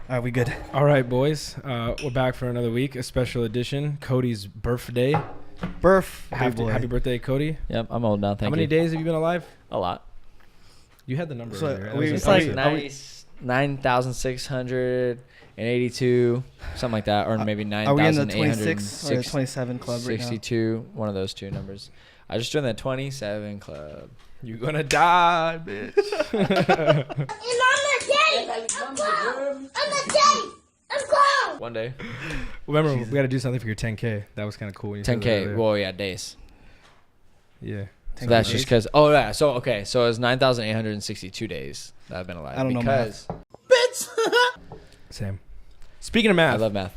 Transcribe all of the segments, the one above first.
Are we good? All right, boys. We're back for another week, a special edition. Cody's birthday. Happy birthday, Cody. Yep, I'm old now. Thank you. How many days have you been alive? A lot. You had the number So earlier. it's It's like like 9,682, something like that, or maybe Are we in the 26 or the 9,862, 27 club right now? one of those two numbers. I just joined the 27 club. You're gonna die, bitch. And on the day, I'm gone. On the day, I'm gone. One day. Remember, we got to do something for your 10K. That was kind of cool. When you said that 10K. earlier. Well, yeah, days. Yeah. So that's just because. Oh, yeah. So, okay. So it's 9,862 days that I've been alive. I don't know because Same. Speaking of I math, love math.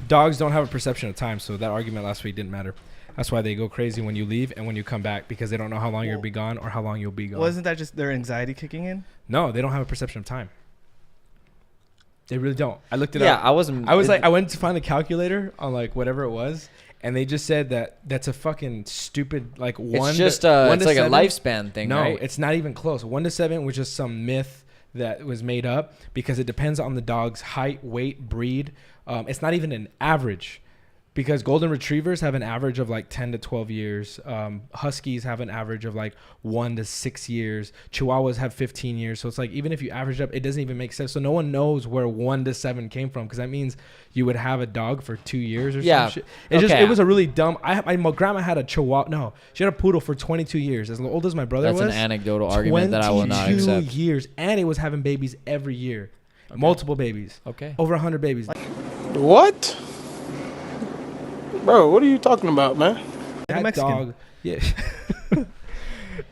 dogs don't have a perception of time, so that argument last week didn't matter. That's why they go crazy when you leave and when you come back, because they don't know how long you'll be gone or how long you'll be gone. Well, isn't that just their anxiety kicking in? No, they don't have a perception of time. They really don't. I looked it Yeah, up. I wasn't. I was like, I went to find the calculator on like whatever it was, and they just said that that's a fucking stupid like one. It's just one it's to like seven. a lifespan thing, No, right? it's not even close. 1 to 7 was just some myth that was made up because it depends on the dog's height, weight, breed. It's not even an average. Because golden retrievers have an average of like 10 to 12 years. Huskies have an average of like 1 to 6 years. Chihuahuas have 15 years. So it's like, even if you average up, it doesn't even make sense. So no one knows where 1 to 7 came from. Because that means you would have a dog for 2 years or some shit. It was a really dumb. My grandma had a Chihuahua. No, she had a poodle for 22 years. As old as my brother was. That's an anecdotal argument that I will not 22 accept. years. And it was having babies every year. Okay. Multiple babies. Okay. Over 100 babies. What? Bro, what are you talking about, man? That Mexican. dog. Yeah.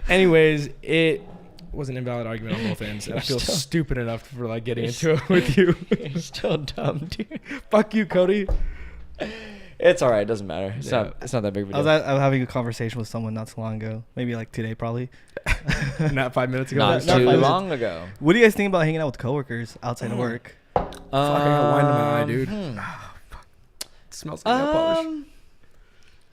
Anyways, it was an invalid argument on both ends. And I feel stupid enough for like getting into it with you. You're still dumb, dude. Fuck you, Cody. It's all right. It doesn't matter. It's Yeah. not that big of a I deal. was having a conversation with someone not so long ago. Maybe like today, probably. Not 5 minutes ago. Not not too 5 minutes. long ago. What do you guys think about hanging out with coworkers outside of work? Fuck, I got wine in my eye, dude. It smells like nail polish.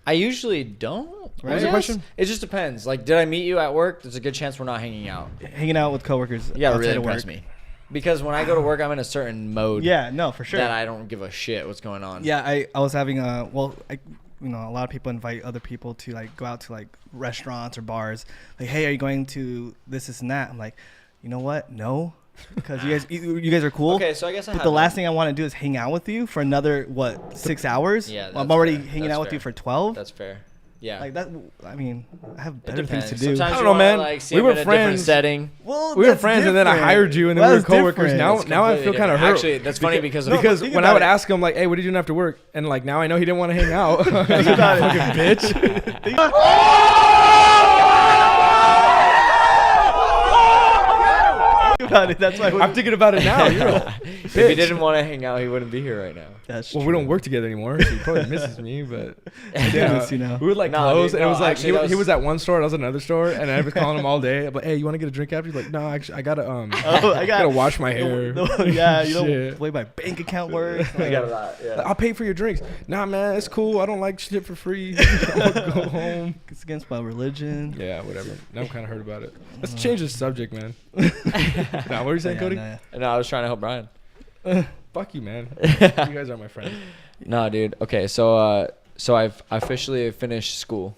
I usually don't. What was the question? It just depends. Like, did I meet you at work? There's a good chance we're not hanging out. Hanging out with coworkers You gotta outside really of impress work. me. Because when I go to work, I'm in a certain mode Yeah, no, for sure. that I don't give a shit what's going on. Yeah, I was having a a lot of people invite other people to like go out to like restaurants or bars. Like, hey, are you going to this and that? I'm like, you know what? No, because you guys are cool. Okay, so I guess I But have the that. last thing I want to do is hang out with you for another 6 hours. Yeah, I'm that's already fair. hanging That's out with you fair. for 12. That's fair. Yeah. Like that. I mean, I have It better things depends. to do. Sometimes I you don't know, wanna, man. Like, see We them were in a different friends. setting. Well, We were that's friends, and then I different. hired you, and then That we were was coworkers. different. Now I feel kind of hurt. Actually, that's funny because Because think when I about would it. ask him, like, hey, what are you doing after work? And like, now I know he didn't want to hang out. Think about it. Fucking bitch. Think about it. That's why I'm thinking about it now. You're a if he bitch. didn't want to hang out, he wouldn't be here right now. That's Well, we don't work together anymore, so he probably misses me. But Yeah, miss you now. we would like Nah, close, dude, and it no, was like actually, that he was- was at one store, and I was at another store, and I was calling him all day. I'm like, hey, you want to get a drink after? He's like, no, actually, I gotta I gotta wash my hair. Yeah, you know Shit. the way my bank account works. I got that. Yeah. I'll pay for your drinks. Nah, man, it's cool. I don't like shit for free. I'll go home. It's against my religion. Yeah, whatever. Now I'm kind of hurt about it. Let's change the subject, man. Nah, what were you saying, Cody? No, I was trying to help Brian. Fuck you, man. You guys are my friends. No, dude. Okay, so I've officially finished school.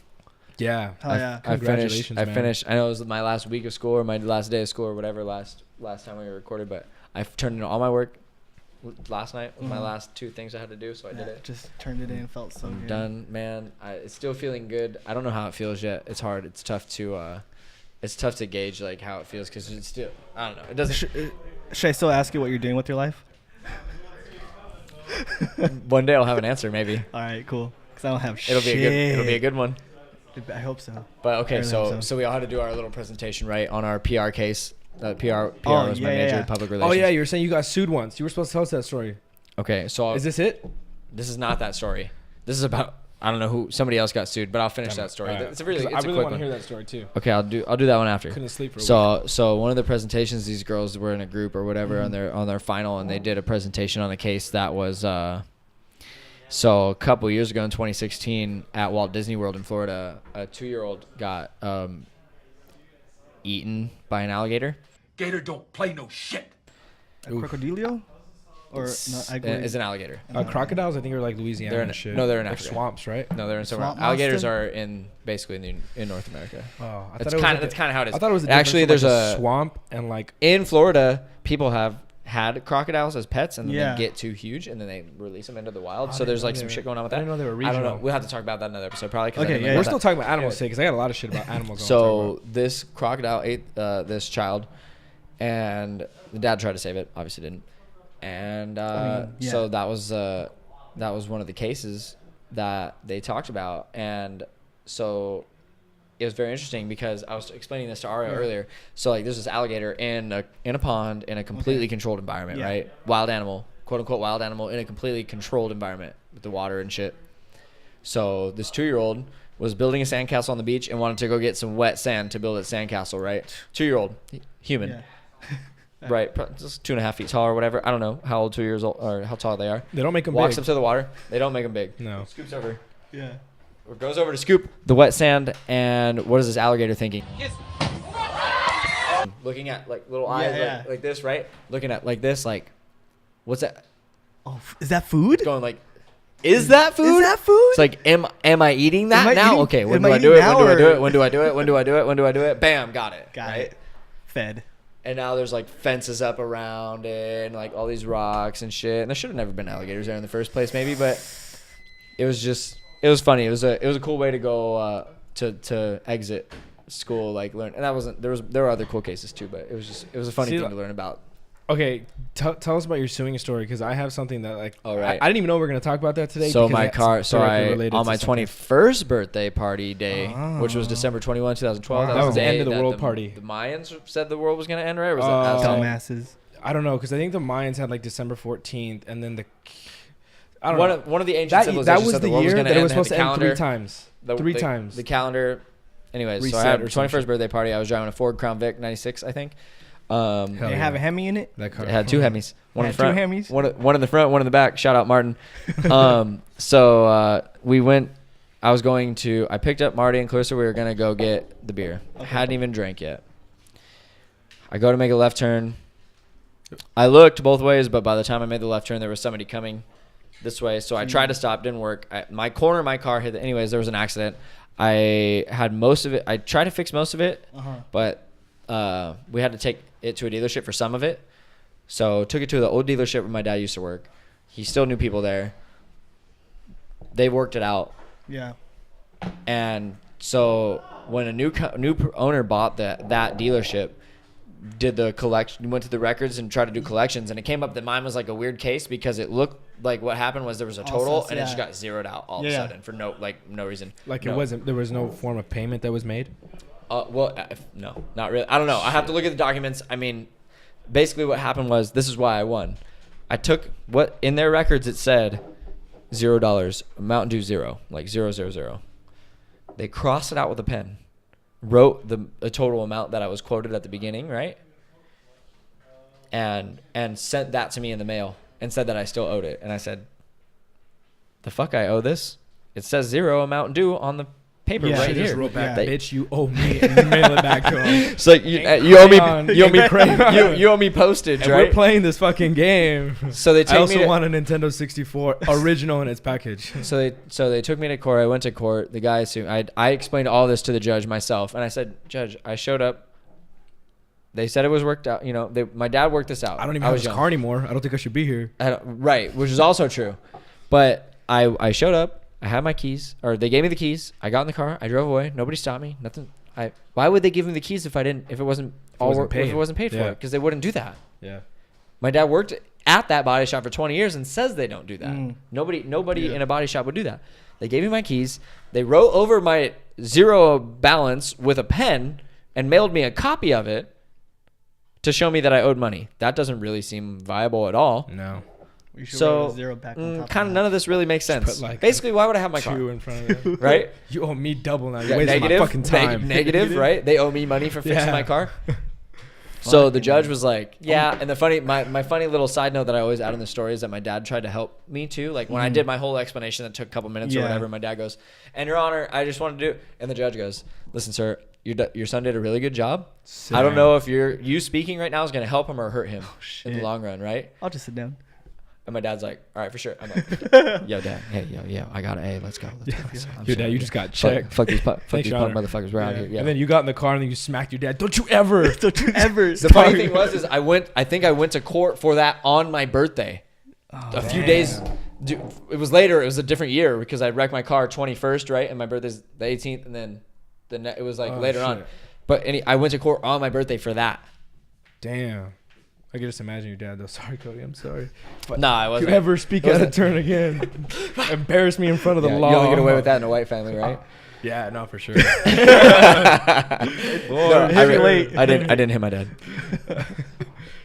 Yeah. Oh yeah. Congratulations, I man. finished. I know it was my last week of school or my last day of school or whatever. Last time we recorded, but I've turned in all my work last night. Was my last 2 things I had to do, so I did it. Just turned it in. Felt so I'm good. done, man. It's still feeling good. I don't know how it feels yet. It's hard. It's tough to gauge like how it feels because it's still. I don't know. It doesn't. Should I still ask you what you're doing with your life? One day I'll have an answer, maybe. All right, cool. Because I don't have It'll shit. be a good one. I hope so. But okay, Really hope so we all had to do our little presentation right on our PR case. PR Oh, was my yeah, major yeah. public relations. Oh, yeah, you were saying you got sued once. You were supposed to tell us that story. Okay, so Is this it? this is not that story. This is about I don't know who somebody else got sued, but I'll finish that story. It's a really it's I a really quick want to one. hear that story too. Okay, I'll do that one after. Couldn't sleep for a week. So one of the presentations, these girls were in a group or whatever on their final, and they did a presentation on a case that was so a couple years ago in 2016 at Walt Disney World in Florida, a 2-year-old got eaten by an alligator. Gator don't play no shit. Crocodilio? Or It's, no, is an alligator. Crocodiles, I think, are like Louisiana They're in and shit. no, they're in Or Africa. swamps, right? No, they're in somewhere. Swamp Alligators monster? are in basically in North America. Oh, I That's thought it was kind like of that's kind of how it is. I thought it was a Actually, difference there's from, like, a swamp and like in Florida. People have had crocodiles as pets, and then Yeah. they get too huge, and then they release them into the wild. I so didn't there's know like they some were- shit going on with I that. didn't know they were I don't know. regional. We'll have to talk about that in another episode, probably. 'Cause I Okay, didn't yeah, know we're about still that. talking about animals today because I got a lot of shit about animals. So this crocodile ate this child, and the dad tried to save it. Obviously didn't. And yeah. so that was one of the cases that they talked about. And so it was very interesting because I was explaining this to Aria earlier. So like there's this alligator in a pond in a completely controlled environment, Yeah. right? Wild animal, quote unquote wild animal in a completely controlled environment with the water and shit. So this 2-year-old was building a sandcastle on the beach and wanted to go get some wet sand to build a sandcastle, right? 2-year-old, human. Yeah. Right, just 2.5 feet tall or whatever. I don't know how old 2 years old or how tall they are. they don't make them Walks big. up to the water. They don't make them big. No. Scoops over. Yeah. Or goes over to scoop the wet sand. And what is this alligator thinking? Looking at like little eyes Yeah. like this, right? Looking at like this, like, what's that? Oh, is that food? Going like, is that food? Is that food? It's like, am I eating that Am I now? eating- Okay, when am do I I do eating it? When now do I do or- it? When do I do it? When do I do it? When do I do it? Bam, got it. Got right? it. Fed. And now there's like fences up around it and like all these rocks and shit. And there should have never been alligators there in the first place, maybe. But it was funny. It was a cool way to go to exit school, like learn. And that wasn't there were other cool cases too, but it was a funny See, thing to learn about. Okay, tell us about your suing story because I have something that like. All right. I didn't even know we were gonna talk about that today. So because my it's car, so directly I related on to my something. 21st birthday party day, which was Oh. December 21, 2012. Wow. That was the day end of the that world party. The Mayans said the world was gonna end, right? Or was Oh. that Dumbasses. I don't know because I think the Mayans had like December 14th, and then I don't know. one of the ancient That civilizations was said the the world was year gonna that it end. was They had supposed the to end calendar. 3 times. The times. The calendar. Anyways, so I Reset had or a some 21st shit. birthday party. I was driving a Ford Crown Vic 96, I think. Hell They yeah. have a Hemi in it. That car. It had 2 Hemis. One in Had the front. 2 Hemis? One in the front, one in the back. Shout out Martin. So we went. I picked up Marty and Clarissa. We were gonna go get the beer. Hadn't even drank yet. I go to make a left turn. I looked both ways, but by the time I made the left turn, there was somebody coming this way. So I tried to stop, didn't work. My corner of my car hit. Anyways, there was an accident. I had most of it. I tried to fix most of it, but we had to take it to a dealership for some of it. So took it to the old dealership where my dad used to work. He still knew people there. They worked it out. Yeah. And so when a new owner bought that dealership, did the collection, went to the records and tried to do collections, and it came up that mine was like a weird case because it looked like what happened was there was a total sus, and it just yeah. got zeroed out all of a Yeah. sudden for no reason. Like No. it wasn't. There was no form of payment that was made. No, not really. I don't know. I have to look at the documents. I mean, basically what happened was, this is why I won. I took what in their records it said $0, Mountain Dew 0, like 000. They crossed it out with a pen, wrote the total amount that I was quoted at the beginning, right? And sent that to me in the mail and said that I still owed it. And I said, the fuck, I owe this? It says 0 Mountain Dew on the paper Yeah, right she Just here. wrote back, Yeah. bitch, you owe me, and you mail it back to him. It's like you owe me Crayon. you owe me Crayon. you owe me postage, And right? we're playing this fucking game. So they I take me also to, want a Nintendo 64 original in its package. so they took me to court. I went to court. The guy sued. I explained all this to the judge myself, and I said, Judge, I showed up. They said it was worked out. You know, my dad worked this out. I don't even have was this young. car anymore. I don't think I should be here. Right, which is also true. But I showed up. I had my keys, or they gave me the keys. I got in the car. I drove away. Nobody stopped me. Nothing. Why would they give me the keys if it wasn't paid for? Yeah. Because they wouldn't do that. Yeah. My dad worked at that body shop for 20 years and says they don't do that. Mm. Nobody Yeah. in a body shop would do that. They gave me my keys. They wrote over my 0 balance with a pen and mailed me a copy of it to show me that I owed money. That doesn't really seem viable at all. No. We should So, write a 0 back on top kind of of none of this really makes sense. put, like, Basically, why would I have my 2 car? in front of it. Right? You owe me double now. You Yeah, wasted my fucking time. Negative, right? They owe me money for fixing Yeah. my car. So the Fucking judge was like, yeah. And my funny little side note that I always add in the story is that my dad tried to help me too. Like when I did my whole explanation that took a couple minutes or Yeah. whatever, my dad goes, and Your Honor, I just wanted to do, and the judge goes, listen, sir, your son did a really good job. I don't know if you speaking right now is going to help him or hurt him in the long run, right? I'll just sit down. And my dad's like, all right, for sure. I'm like, yo, dad, hey, yo, I got an A. Let's go. I'm Your sorry. dad, you just got checked. Fuck these punk Thanks, Your Honor. motherfuckers. We're out here. Yeah. And then you got in the car and then you smacked your dad. Don't you ever. Don't you ever. The funny thing was, I think I went to court for that on my birthday. A few days. It was later. It was a different year because I wrecked my car 21st, right? And my birthday's the 18th, and then it was like later on. But I went to court on my birthday for that. Damn. I can just imagine your dad though. Sorry, Cody. I'm sorry. But Nah, I if wasn't. you ever speak out of turn again, embarrass me in front of the law. You only get away with that in a white family, right? Yeah, no, for sure. No, I didn't hit my dad.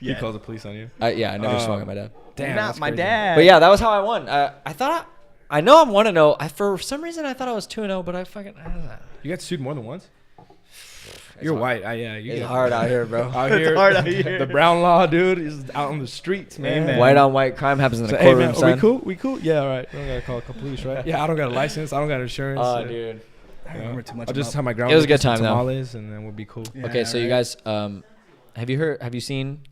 He calls the police on you. I never swung at my dad. Damn, Not that's my crazy. dad. But yeah, that was how I won. I know I'm 1-0. For some reason, I thought I was 2-0, but I fucking. You got sued more than once? You're white. Yeah, you It's get hard out here, bro. out here. hard out here. The brown law, dude, is out on the streets, man. Amen. White on white crime happens in the So, hey, courtroom, man, son. we cool? Yeah, all right. I don't gotta call the police, right? Yeah, I don't got a license. I don't got insurance. Oh, dude. I remember too much. I'll just about- have my ground. It was a good beef and time, though. tamales, and then we'll be cool. Yeah, Okay, so you right. guys, have you seen?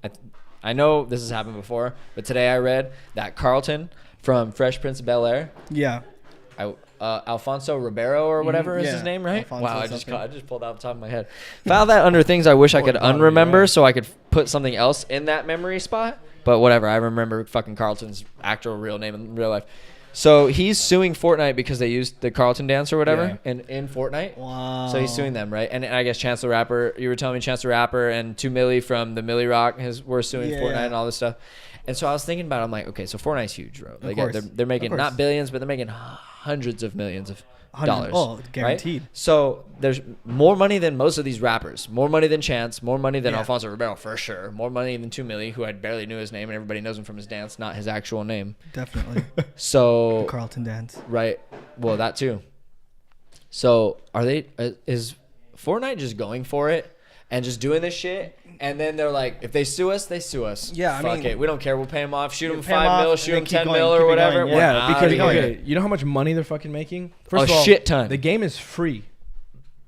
I know this has happened before, but today I read that Carlton from Fresh Prince of Bel-Air, Yeah. Alfonso Ribeiro or whatever is his yeah, name, right? Alfonso Wow, I something. just pulled that off the top of my head. Found that under things I wish I could God, unremember, yeah. so I could put something else in that memory spot. But whatever, I remember fucking Carlton's actual real name in real life. So he's suing Fortnite because they used the Carlton dance or whatever in Fortnite. Wow. So he's suing them, right? And I guess Chance the Rapper, you were telling me Chance the Rapper and 2 Milli from the Milli Rock were suing Yeah, Fortnite yeah. and all this stuff. And so I was thinking about it. I'm like, okay, so Fortnite's huge, bro. course. They're making Of not course. billions, but they're making hundreds of millions of dollars. Oh, guaranteed. Right? So there's more money than most of these rappers. More money than Chance. More money than Yeah. Alfonso Ribeiro, for sure. More money than 2 Milli, who I barely knew his name, and everybody knows him from his dance, not his actual name. Definitely. So The Carlton dance. right, well, that too. So is Fortnite just going for it and just doing this shit? And then they're like, if they sue us, they sue us. Yeah, I Fuck mean- it. We don't care. We'll pay them off. Shoot them pay 'em 5 off, mil, and shoot then them keep 10 going, mil keep or it whatever. going, We're Yeah, outta because here. okay, you know how much money they're fucking making? First A of all, shit ton. The game is free.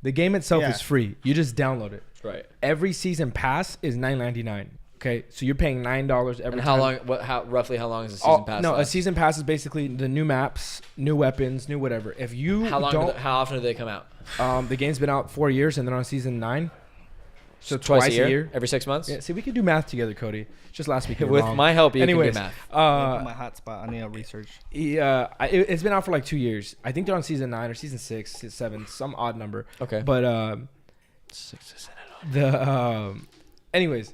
The game itself Yeah. is free. You just download it. Right. Every season pass is $9.99. Okay, so you're paying $9 every And time. roughly how long is the season pass? No, a last? season pass is basically the new maps, new weapons, new whatever. If you How don't, how often do they come out? the game's been out 4 years and they're on season 9. So Twice a year? Every 6 months? Yeah, see, we could do math together, Cody. Just last week. you were With wrong. my help, you Anyways, can do math. My hotspot. I need to research. It's been out for like 2 years. I think they're on season 9 or season 6, 7, some odd number. Okay. But anyways,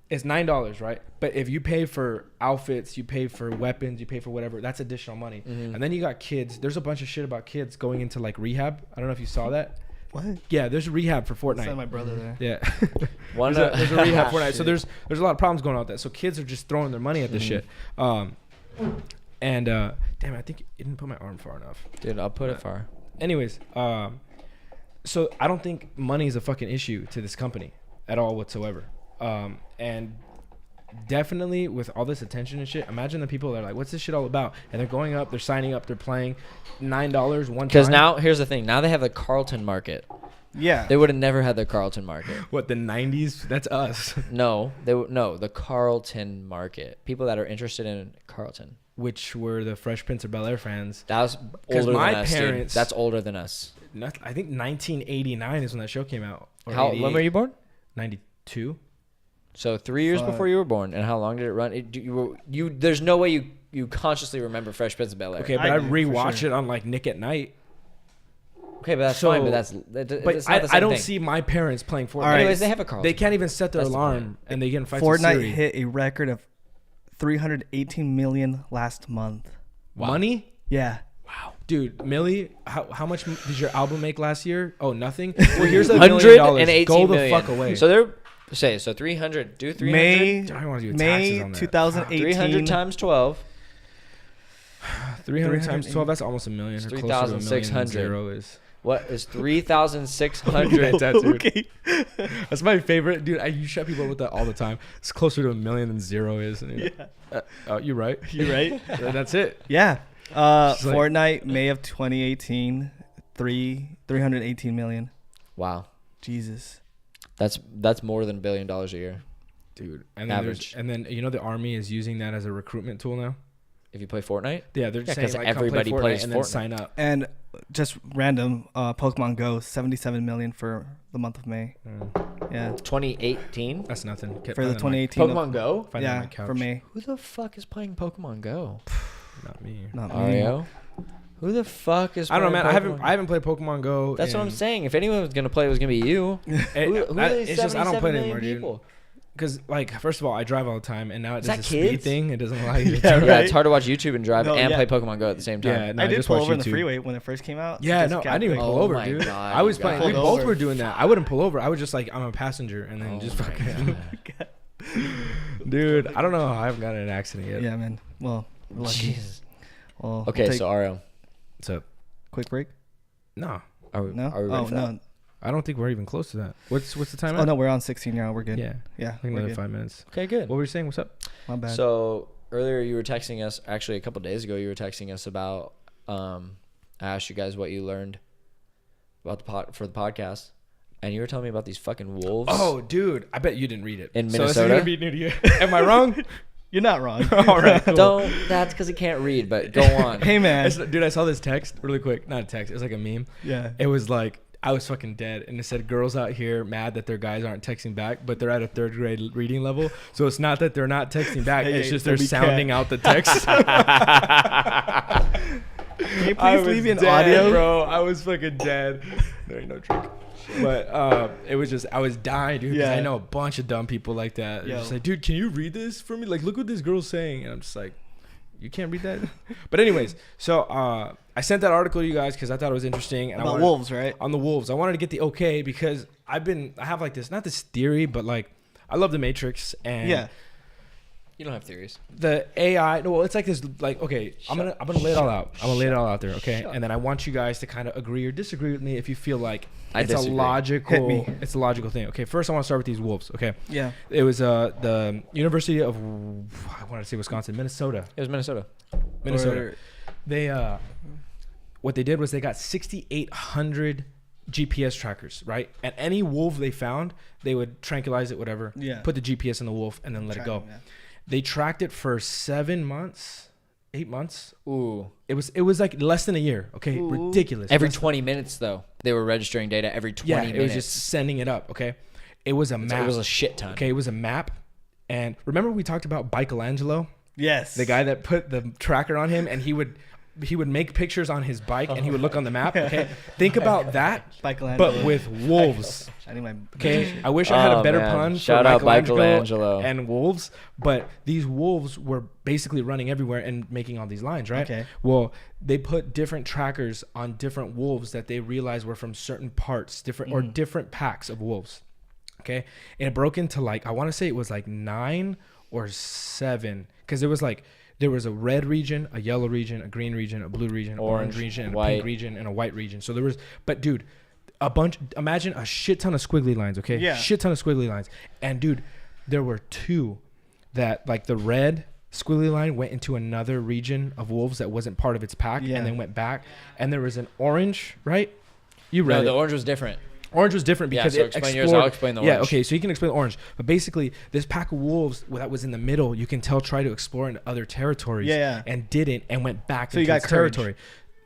it's $9, right? But if you pay for outfits, you pay for weapons, you pay for whatever, that's additional money. Mm-hmm. And then you got kids. There's a bunch of shit about kids going into like rehab. I don't know if you saw that. What? Yeah, there's rehab for Send Fortnite. my brother there. Yeah. One there's a rehab Fortnite. So there's a lot of problems going on with that. So kids are just throwing their money at this shit. Damn, I think you didn't put my arm far enough. Dude, I'll put it far. Anyways, so I don't think money is a fucking issue to this company at all whatsoever. And definitely with all this attention and shit, imagine the people that are like, what's this shit all about? And they're going up, they're signing up, they're playing $9 one time. Because now, here's the thing. Now they have the Carlton market. Yeah. They would have never had the Carlton market. What, the 90s? That's us. No, the Carlton market. People that are interested in Carlton. Which were the Fresh Prince of Bel-Air fans. That was 'Cause older my than us, dude. parents- That's older than us. I think 1989 is when that show came out. Or When 88. were you born? 92. So 3 years Fuck. before you were born. And how long did it run? There's no way you consciously remember Fresh Prince of Bel-Air. Okay, but I I do, for rewatch sure. it on like Nick at Night. Okay, but that's So- fine. But But it's not the same I don't thing. see my parents playing Fortnite. right. Anyways, they have a Carlton. They can't even set their That's the alarm and they get in fights with Fortnite Siri. hit a record of 318 million last month. Money? Yeah. Dude, Millie, how much did your album make last year? Oh, nothing? Well, here's $1 million. 118 Go the million. fuck away. So they're 300. Do 300. May I don't want to do taxes May on that. 2018. 300 times 12. 300 times 12, that's almost $1 million. It's Or closer to $1 million than 3,600. zero is. What is 3,600? Okay. That's my favorite. Dude, you shut people up with that all the time. It's closer to $1 million than zero is. And you're right. You right? That's it. Yeah. It's like- Fortnite, May of 2018, 318 million. Wow. Jesus. That's more than $1 billion a year. Dude. And then Average. and then, you know, the army is using that as a recruitment tool now. If you play Fortnite? Yeah, they're Yeah, saying 'cause like everybody come play Fortnite plays and then Fortnite. sign up. And just random, Pokemon Go, 77 million for the month of May. Yeah, 2018? That's nothing. for the 2018. Pokemon Go? Find it on Yeah, my couch. for May. Who the fuck is playing Pokemon Go? Not me. Not me. Ario? Who the fuck is I don't know, man. playing I haven't played Pokemon Go. That's what I'm in- saying. If anyone was going to play, it was going to be you. Who are these it's just I don't 77 play it million anymore, dude. people? Because like, first of all, I drive all the time, and now it Is does that a speed kids? thing. It doesn't allow you. to Yeah, turn. Yeah, right? it's hard to watch YouTube and drive No, and yeah. play Pokemon Go at the same time. Yeah, no, I did just pull watch over in the YouTube. freeway when it first came out. Yeah, Just no, I kept, didn't even like, pull Oh over, my dude. God, I was you playing. guys. We Pulled both over. were doing that. I wouldn't pull over. I was just like, I'm a passenger, and then Oh just my fucking. God. Dude, I don't know how I haven't gotten in an accident yet. Yeah, man. Well, we're lucky. Jesus. Well, Okay, we'll take so Ario. So quick break. no, Are we, No. are we ready Oh for that? no. I don't think we're even close to that. What's the time? Oh at? no, we're on 16 now. We're good. Yeah, Yeah. I think We're another good. 5 minutes. Okay, good. What were you saying? What's up? My bad. So earlier you were texting us, actually a couple of days ago, you were texting us about, I asked you guys what you learned about for the podcast. And you were telling me about these fucking wolves. Oh, dude, I bet you didn't read it. In So this is Minnesota? gonna be new to you. Am I wrong? You're not wrong. All right. Cool. Don't. That's because he can't read, but go on. Hey man. Dude, I saw this text really quick. Not a text. It was like a meme. Yeah. It was like, I was fucking dead. And it said, girls out here mad that their guys aren't texting back, but they're at a 3rd grade reading level. So it's not that they're not texting back. Hey, It's just so they're we sounding can't. out the text. Can you I please was leave an dead, audio? bro. I was fucking dead. There ain't no trick. But it was just, I was dying, dude. Because Yeah. I know a bunch of dumb people like that. They're Yo. just like, dude, can you read this for me? Like, look what this girl's saying. And I'm just like, you can't read that? But anyways, so I sent that article to you guys because I thought it was interesting. And I About wanted- wolves, right? On the wolves. I wanted to get the okay because I have like this, not this theory, but like, I love the Matrix. And Yeah. You don't have theories. the AI, no, well, it's like this, like, okay, I'm gonna lay it all out. I'm gonna lay it all out there, okay? And then I want you guys to kind of agree or disagree with me if you feel like I it's disagree. a logical, Hit me. it's a logical thing. Okay, first I want to start with these wolves. Okay, Yeah. it was the University of, I want to say Wisconsin, Minnesota. It was Minnesota. Minnesota. They what they did was they got 6,800 GPS trackers, right? And any wolf they found, they would tranquilize it, whatever. Yeah. Put the GPS in the wolf and then let it go. Tracking, yeah. They tracked it for 7 months, 8 months. Ooh. It was like less than a year. Okay, Ooh. ridiculous. Every Less than- 20 minutes, though, they were registering data every 20 yeah, minutes. it was just sending it up. Okay, it was a So map. it was a shit ton. Okay, it was a map. And remember we talked about Michelangelo, Yes. the guy that put the tracker on him, and he would make pictures on his bike, and he would look on the map. Okay, think about that, Michelangelo. but with wolves. I need my. Okay, I wish I had a Oh, better man. pun Shout for out Michelangelo Michelangelo. and wolves, but these wolves were basically running everywhere and making all these lines, right? Okay. Well, they put different trackers on different wolves that they realized were from certain parts, different or different packs of wolves. Okay, and it broke into like, I want to say it was like 9 or 7, because there was a red region, a yellow region, a green region, a blue region, orange region, and a white. pink region, and a white region. So there was, but dude, a bunch, imagine a shit ton of squiggly lines, okay? Yeah. Shit ton of squiggly lines. And dude, there were 2 that, like, the red squiggly line went into another region of wolves that wasn't part of its pack, Yeah. and then went back. And there was an orange, right? You read No, it. the orange was different. Orange was different Yeah, because so it explain explored. yours, I'll explain the Yeah, orange. okay, so you can explain the orange. But basically, this pack of wolves that was in the middle, you can tell, tried to explore into other territories. Yeah, yeah. And didn't, and went back So you into got its courage. territory.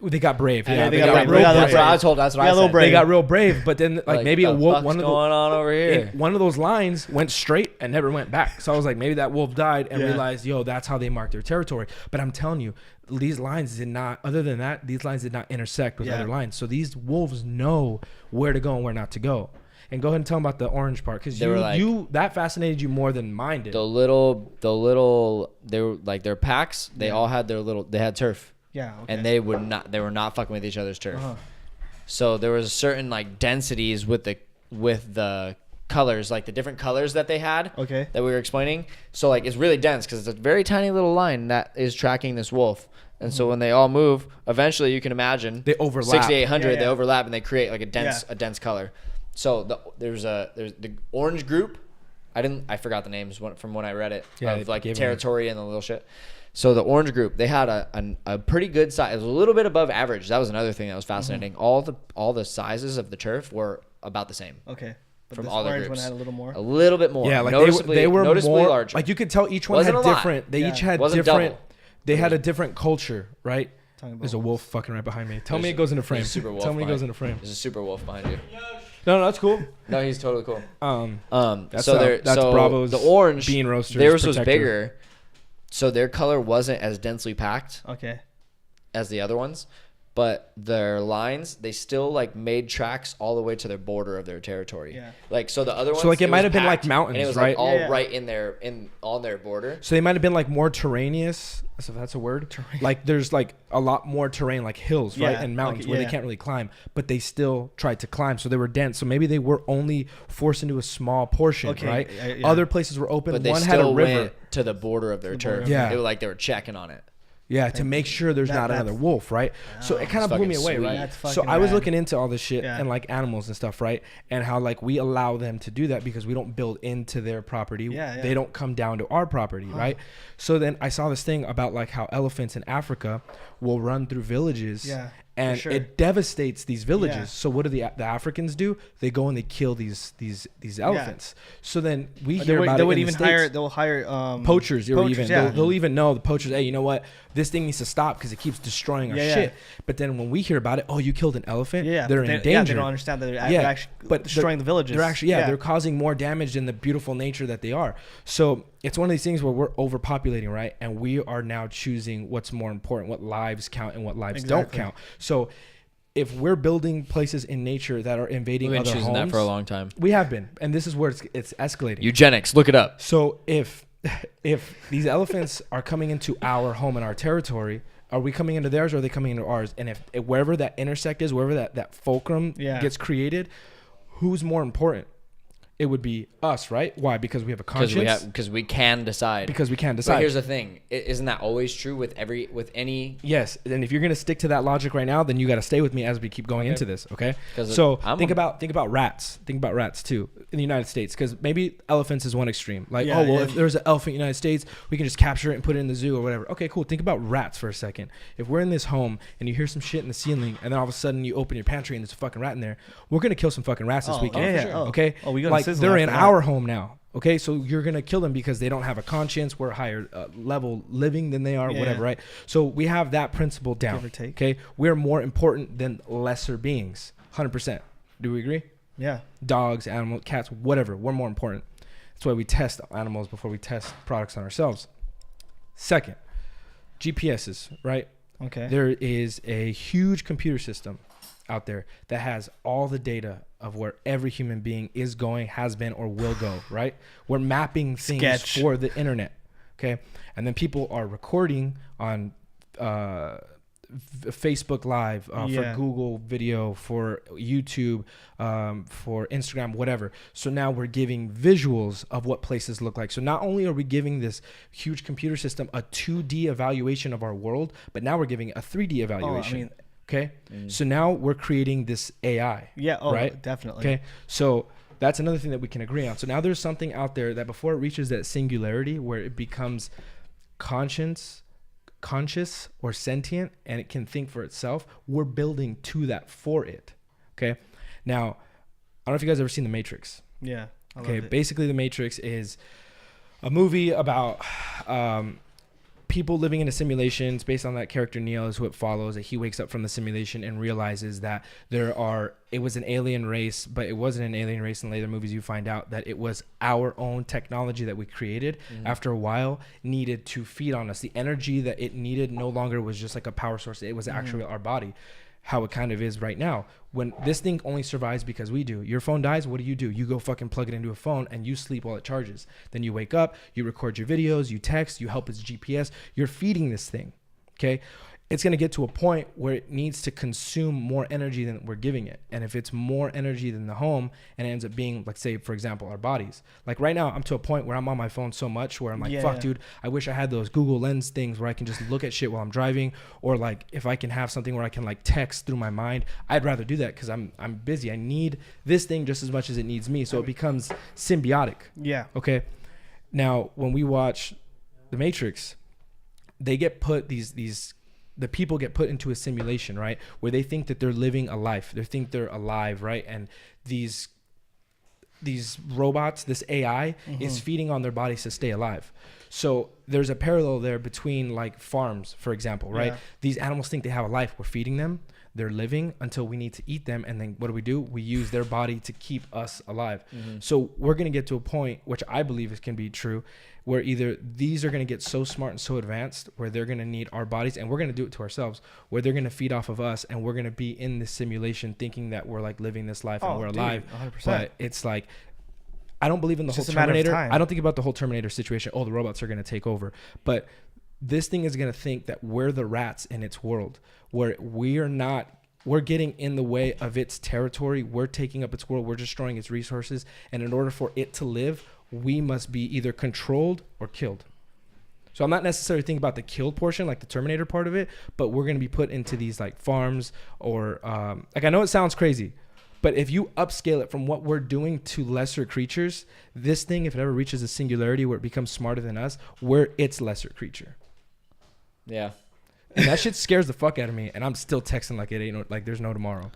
They got brave. Yeah, Yeah, they they got got brave. real They got brave. That's what I told. That's what Yeah, I a little said. brave. They got real brave, but then like maybe the a wolf, fuck's one of the going on over here? one of those lines went straight and never went back. So I was like, maybe that wolf died and Yeah. realized, yo, that's how they mark their territory. But I'm telling you, these lines did not. Other than that, these lines did not intersect with Yeah. other lines. So these wolves know where to go and where not to go. And go ahead and tell them about the orange part, because They were like- that fascinated you more than mine did. The little, they were like their packs. They all had they had turf, Yeah. Okay. and they were not fucking with each other's turf. Uh-huh. So there was certain like densities with the colors, like the different colors that they had. Okay. That we were explaining. So like it's really dense because it's a very tiny little line that is tracking this wolf. And so when they all move, eventually you can imagine They overlap. 6,800. Yeah, They yeah. overlap and they create like a dense Yeah. a dense color. So there's the orange group. I forgot the names from when I read it, Yeah, of they like gave them- territory and the little shit. So the orange group, they had a pretty good size. It was a little bit above average. That was another thing that was fascinating. All the sizes of the turf were about the same. Okay. But From this all the orange groups. one had a little more. A little bit more. Yeah, like noticeably, they were noticeably more larger. like you could tell each one Wasn't had a lot. different. They Yeah. each had Wasn't different. double. they had a different culture, right? Talking There's a about wolf fucking right behind me. Tell me There's- it goes into frame. there's a super wolf Tell me it goes behind- into frame. There's a super wolf behind you. No, that's cool. No, he's totally cool. That's so that's Bravo's the orange bean roaster. theirs was bigger, so their color wasn't as densely packed Okay. as the other ones, but their lines, they still like made tracks all the way to their border of their territory. Yeah. Like so the other ones, So like it might was have been like packed, mountains, and it was right? like all Yeah. right on their border. So they might have been like more terraneous, if that's a word. Like there's like a lot more terrain, like hills, right, Yeah, and mountains like, where they yeah. can't really climb, but they still tried to climb. So they were dense. So maybe they were only forced into a small portion, Okay, right? yeah. Other places were open. But they One had a still river. went to the border of their The border. territory. Yeah. It was like they were checking on it. Yeah, to make sure there's not another that's- wolf, right? So it kind of That's blew me fucking away, sweet. right? That's So fucking I was rad. looking into all this shit Yeah. and like animals and stuff, right? And how like we allow them to do that because we don't build into their property. Yeah, yeah. They don't come down to our property, right? So then I saw this thing about like how elephants in Africa will run through villages. Yeah, And for sure. it devastates these villages. Yeah. So what do the Africans do? They go and they kill these elephants. So then we hear about they it would in even the States. they'll hire Poachers, or even yeah. they'll even know the poachers. Hey, you know what? This thing needs to stop because it keeps destroying our Yeah, yeah. shit. But then when we hear about it, oh, you killed an elephant. Yeah, they're in danger. they don't understand that they're Yeah, actually but destroying the villages. They're actually they're causing more damage than the beautiful nature that they are. So it's one of these things where we're overpopulating, right? And we are now choosing what's more important, what lives count and what lives don't Exactly. count. So if we're building places in nature that are invading We've been other choosing homes, that for a long time. we have been, and this is where it's escalating. Eugenics, look it up. So if these elephants are coming into our home and our territory, are we coming into theirs or are they coming into ours? And if wherever that intersect is, wherever that fulcrum Yeah. gets created, who's more important? It would be us, right? Why? Because we have a conscience. Because we can decide. Because we can't But decide. here's the thing: isn't that always true with any? Yes, and if you're gonna stick to that logic right now, then you got to stay with me as we keep going into this, okay? 'Cause So I'm think a- about rats. Think about rats too in the United States, because maybe elephants is one extreme. Like, Yeah, oh well, yeah. if there's an elephant in the United States, we can just capture it and put it in the zoo or whatever. Okay, cool. Think about rats for a second. If we're in this home and you hear some shit in the ceiling, and then all of a sudden you open your pantry and there's a fucking rat in there, we're gonna kill some fucking rats this weekend. yeah, yeah. Okay. Oh, we go to like Sizzle they're in after that. our home now. Okay, so you're gonna kill them because they don't have a conscience. We're higher level living than they are, Yeah, whatever, yeah. right? So we have that principle down. Give or take. Okay, we're more important than lesser beings. 100%. Do we agree? Yeah. Dogs, animals, cats, whatever. We're more important. That's why we test animals before we test products on ourselves. Second, GPSs, right? Okay. There is a huge computer system out there that has all the data of where every human being is going, has been, or will go, right? We're mapping things Sketch. for the internet, okay? And then people are recording on Facebook Live, Yeah. for Google Video, for YouTube, for Instagram, whatever. So now we're giving visuals of what places look like. So not only are we giving this huge computer system a 2D evaluation of our world, but now we're giving a 3D evaluation. mean- Okay. So now we're creating this AI. Yeah. Oh, right? definitely. Okay. So that's another thing that we can agree on. So now there's something out there that before it reaches that singularity where it becomes conscious or sentient and it can think for itself, we're building to that for it. Okay. Now, I don't know if you guys ever seen The Matrix. Yeah. I Okay. loved it. Basically, The Matrix is a movie about people living in a simulation. It's based on that character Neo is who it follows. That he wakes up from the simulation and realizes that it was an alien race, but it wasn't an alien race. In later movies, you find out that it was our own technology that we created. After a while, needed to feed on us. The energy that it needed no longer was just like a power source. It was actually our body. How it kind of is right now. When this thing only survives because we do. Your phone dies, what do? You go fucking plug it into a phone and you sleep while it charges. Then you wake up, you record your videos, you text, you help its GPS. You're feeding this thing, okay? It's going to get to a point where it needs to consume more energy than we're giving it. And if it's more energy than the home and it ends up being, like, say, for example, our bodies. Like right now, I'm to a point where I'm on my phone so much where I'm like, fuck, dude, I wish I had those Google Lens things where I can just look at shit while I'm driving. Or like if I can have something where I can like text through my mind, I'd rather do that because I'm busy. I need this thing just as much as it needs me. So it becomes symbiotic. Yeah. Okay. Now, when we watch The Matrix, they get put the people get put into a simulation, right? Where they think that they're living a life. They think they're alive, right? And these robots, this AI is feeding on their bodies to stay alive. So there's a parallel there between like farms, for example, right? Yeah. These animals think they have a life. We're feeding them. They're living until we need to eat them. And then what do? We use their body to keep us alive. So we're going to get to a point, which I believe can be true, where either these are going to get so smart and so advanced where they're going to need our bodies, and we're going to do it to ourselves, where they're going to feed off of us, and we're going to be in this simulation thinking that we're like living this life and we're alive. 100%. But it's like, I don't believe in the It's whole just a matter of Terminator. time. I don't think about the whole Terminator situation. Oh, the robots are going to take over. But this thing is going to think that we're the rats in its world, where we're getting in the way of its territory. We're taking up its world. We're destroying its resources. And in order for it to live, we must be either controlled or killed. So I'm not necessarily thinking about the killed portion, like the Terminator part of it, but we're going to be put into these like farms or like, I know it sounds crazy, but if you upscale it from what we're doing to lesser creatures, this thing, if it ever reaches a singularity where it becomes smarter than us, we're its lesser creature. Yeah. And that shit scares the fuck out of me. And I'm still texting like it ain't no, like there's no tomorrow.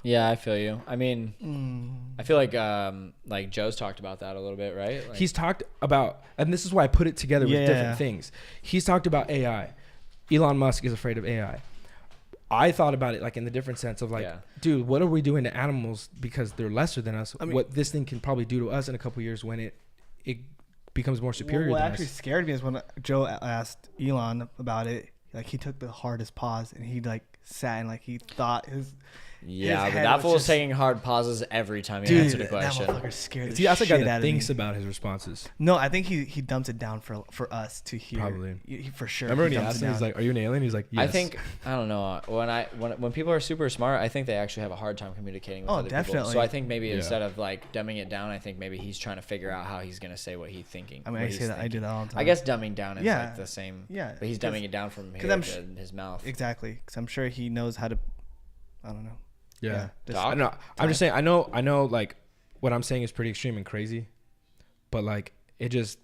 Yeah, I feel you. I mean, I feel like Joe's talked about that a little bit, right? Like, He's talked about, and this is why I put it together with different things. He's talked about AI. Elon Musk is afraid of AI. I thought about it like in the different sense of like, dude, what are we doing to animals because they're lesser than us? I mean, what this thing can probably do to us in a couple of years when it becomes more superior What than actually us. scared me is when Joe asked Elon about it. Like he took the hardest pause and he like sat and like he thought his yeah, his but head that was fool was just- taking hard pauses every time he Dude, answered a question. that motherfucker scared the See, that's a guy shit out that of thinks me. about his responses. No, I think he dumps it down for us to hear. Probably. For sure. Remember when he dumps asked it him, he's down. like, "Are you an alien?" He's like, "Yes." I think I don't know when people are super smart, I think they actually have a hard time communicating with Oh, other people. definitely. So I think maybe Yeah. instead of like dumbing it down, I think maybe he's trying to figure out how he's gonna say what he's thinking. I mean, what I he's say that. I thinking. do that all the time. I guess dumbing down is Yeah. like the same. Yeah, But he's 'cause- dumbing it down from here 'cause I'm to sh- his mouth. Exactly, because I'm sure he knows how to. I don't know. Yeah. just- Talk. I know. I'm just saying. I know. Like, what I'm saying is pretty extreme and crazy, but like, it just.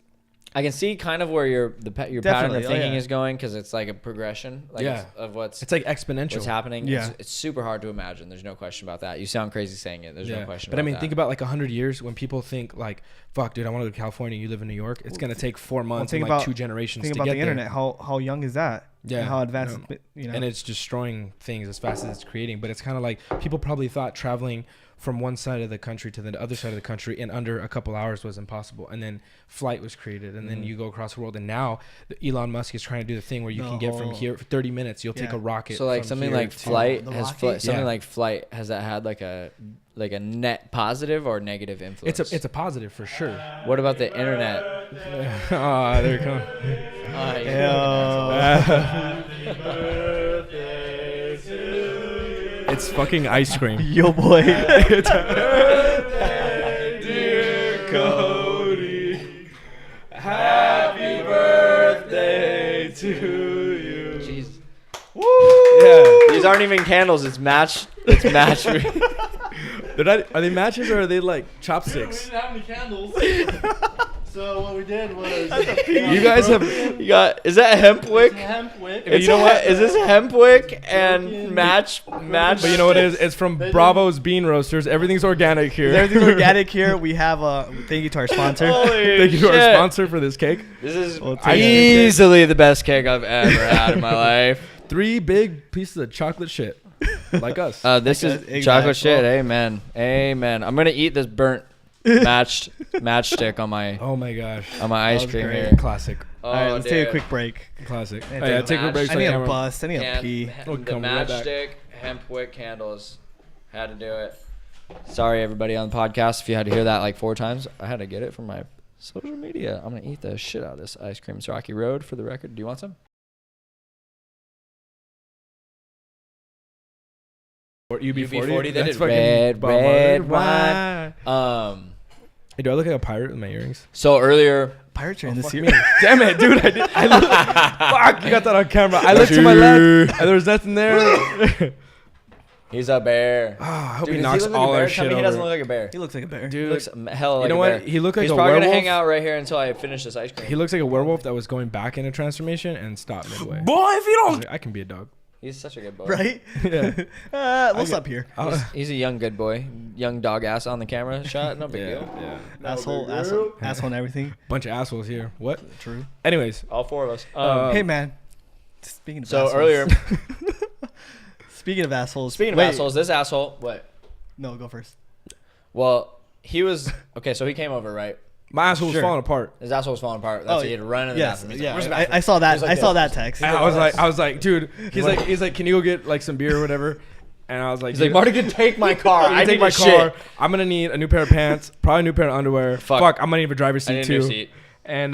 I can see kind of where your pattern Definitely, of oh, thinking yeah. is going because it's like a progression, like Yeah. of what's It's like exponential. happening. Yeah. It's super hard to imagine. There's no question about that. You sound crazy saying it. There's no question. But I about mean, that. think about like 100 years when people think like, "Fuck, dude, I want to go to California. You live in New York. It's gonna take 4 months and think like about- 2 generations Think to about get the there." internet. How young is that? Yeah, And how advanced? no. It's been, you know. And it's destroying things as fast as it's creating. But it's kind of like people probably thought traveling from one side of the country to the other side of the country in under a couple hours was impossible. And then flight was created, and then you go across the world. And now Elon Musk is trying to do the thing where you The can get from whole- here for 30 minutes. You'll take Yeah. a rocket. So like from something here like to- flight the has rocket? something Yeah. like flight has that had like a net positive or negative influence? It's a positive for sure. What about the internet? Ah, there you go. It's fucking ice cream. Yo, boy. Happy birthday to you. Jeez. Yeah. These aren't even candles. It's match. It's match. They're not, are they matches or are they like chopsticks? didn't have any candles. So what we did was You guys have. You got. Is that hemp wick? hemp wick. It's you know what? Is this hemp wick and match? But you know what it is? It's from Bravo's Bean Roasters. Everything's organic here. Everything's organic here. We have thank you to our sponsor. Holy Thank you to our shit. sponsor for this cake. This is We'll take easily the best cake I've ever had in my life. 3 big pieces of chocolate shit. Like us. This is Exactly. chocolate shit. Amen. Amen. I'm gonna eat this burnt matchstick on my Oh my gosh. ice was cream great. here. Classic. All right, Oh, let's take a dude. quick break. Classic. Yeah, Oh, yeah, take take a match. break. I so need a camera- bust. I need a pee. We'll The come right back. matchstick hemp wick candles. Had to do it. Sorry, everybody on the podcast, if you had to hear that like 4 times. I had to get it from my social media. I'm gonna eat the shit out of this ice cream. It's Rocky Road for the record. Do you want some? UB40. They That's did fucking red wine. wine. Hey, do I look like a pirate with my earrings? So earlier, Pirates are in this Fuck year. me. Damn it, dude. Fuck, you got that on camera. I looked to my left, and there was nothing there. he's a bear. Oh, I hope Dude, he does knocks look like all a bear? our Tell shit me he over. doesn't look like a bear. He looks like a bear. He Dude, looks hella like you know a what? bear. He looked like He's a probably werewolf. gonna hang out right here until I finish this ice cream. He looks like a werewolf that was going back in a transformation and stopped midway. Boy, if you don't. I can be a dog. He's such a good boy. Right? Yeah. We'll stop here. He's a young good boy. Young dog ass on the camera shot. No big Yeah, deal. yeah. Asshole and everything. Bunch of assholes here. What? True. Anyways, All four of us. Hey, man. Speaking of So assholes. earlier, Speaking of assholes. speaking of wait, assholes, this asshole. What? No, go first. Well, he was okay. So he came over, right? my asshole was Sure. falling apart. His asshole was falling apart. That's why he had to run in the Yes, bathroom. He's like, yeah. "Where's the bathroom?" I saw that. He was like I saw this. that text. And I was like, dude. He's like, can you go get like some beer or whatever? And I was like, He's like, Marty can take my car. I I take need my a car. shit. I'm gonna need a new pair of pants, probably a new pair of underwear. Fuck, I'm gonna need a driver's I seat need a new too. seat. And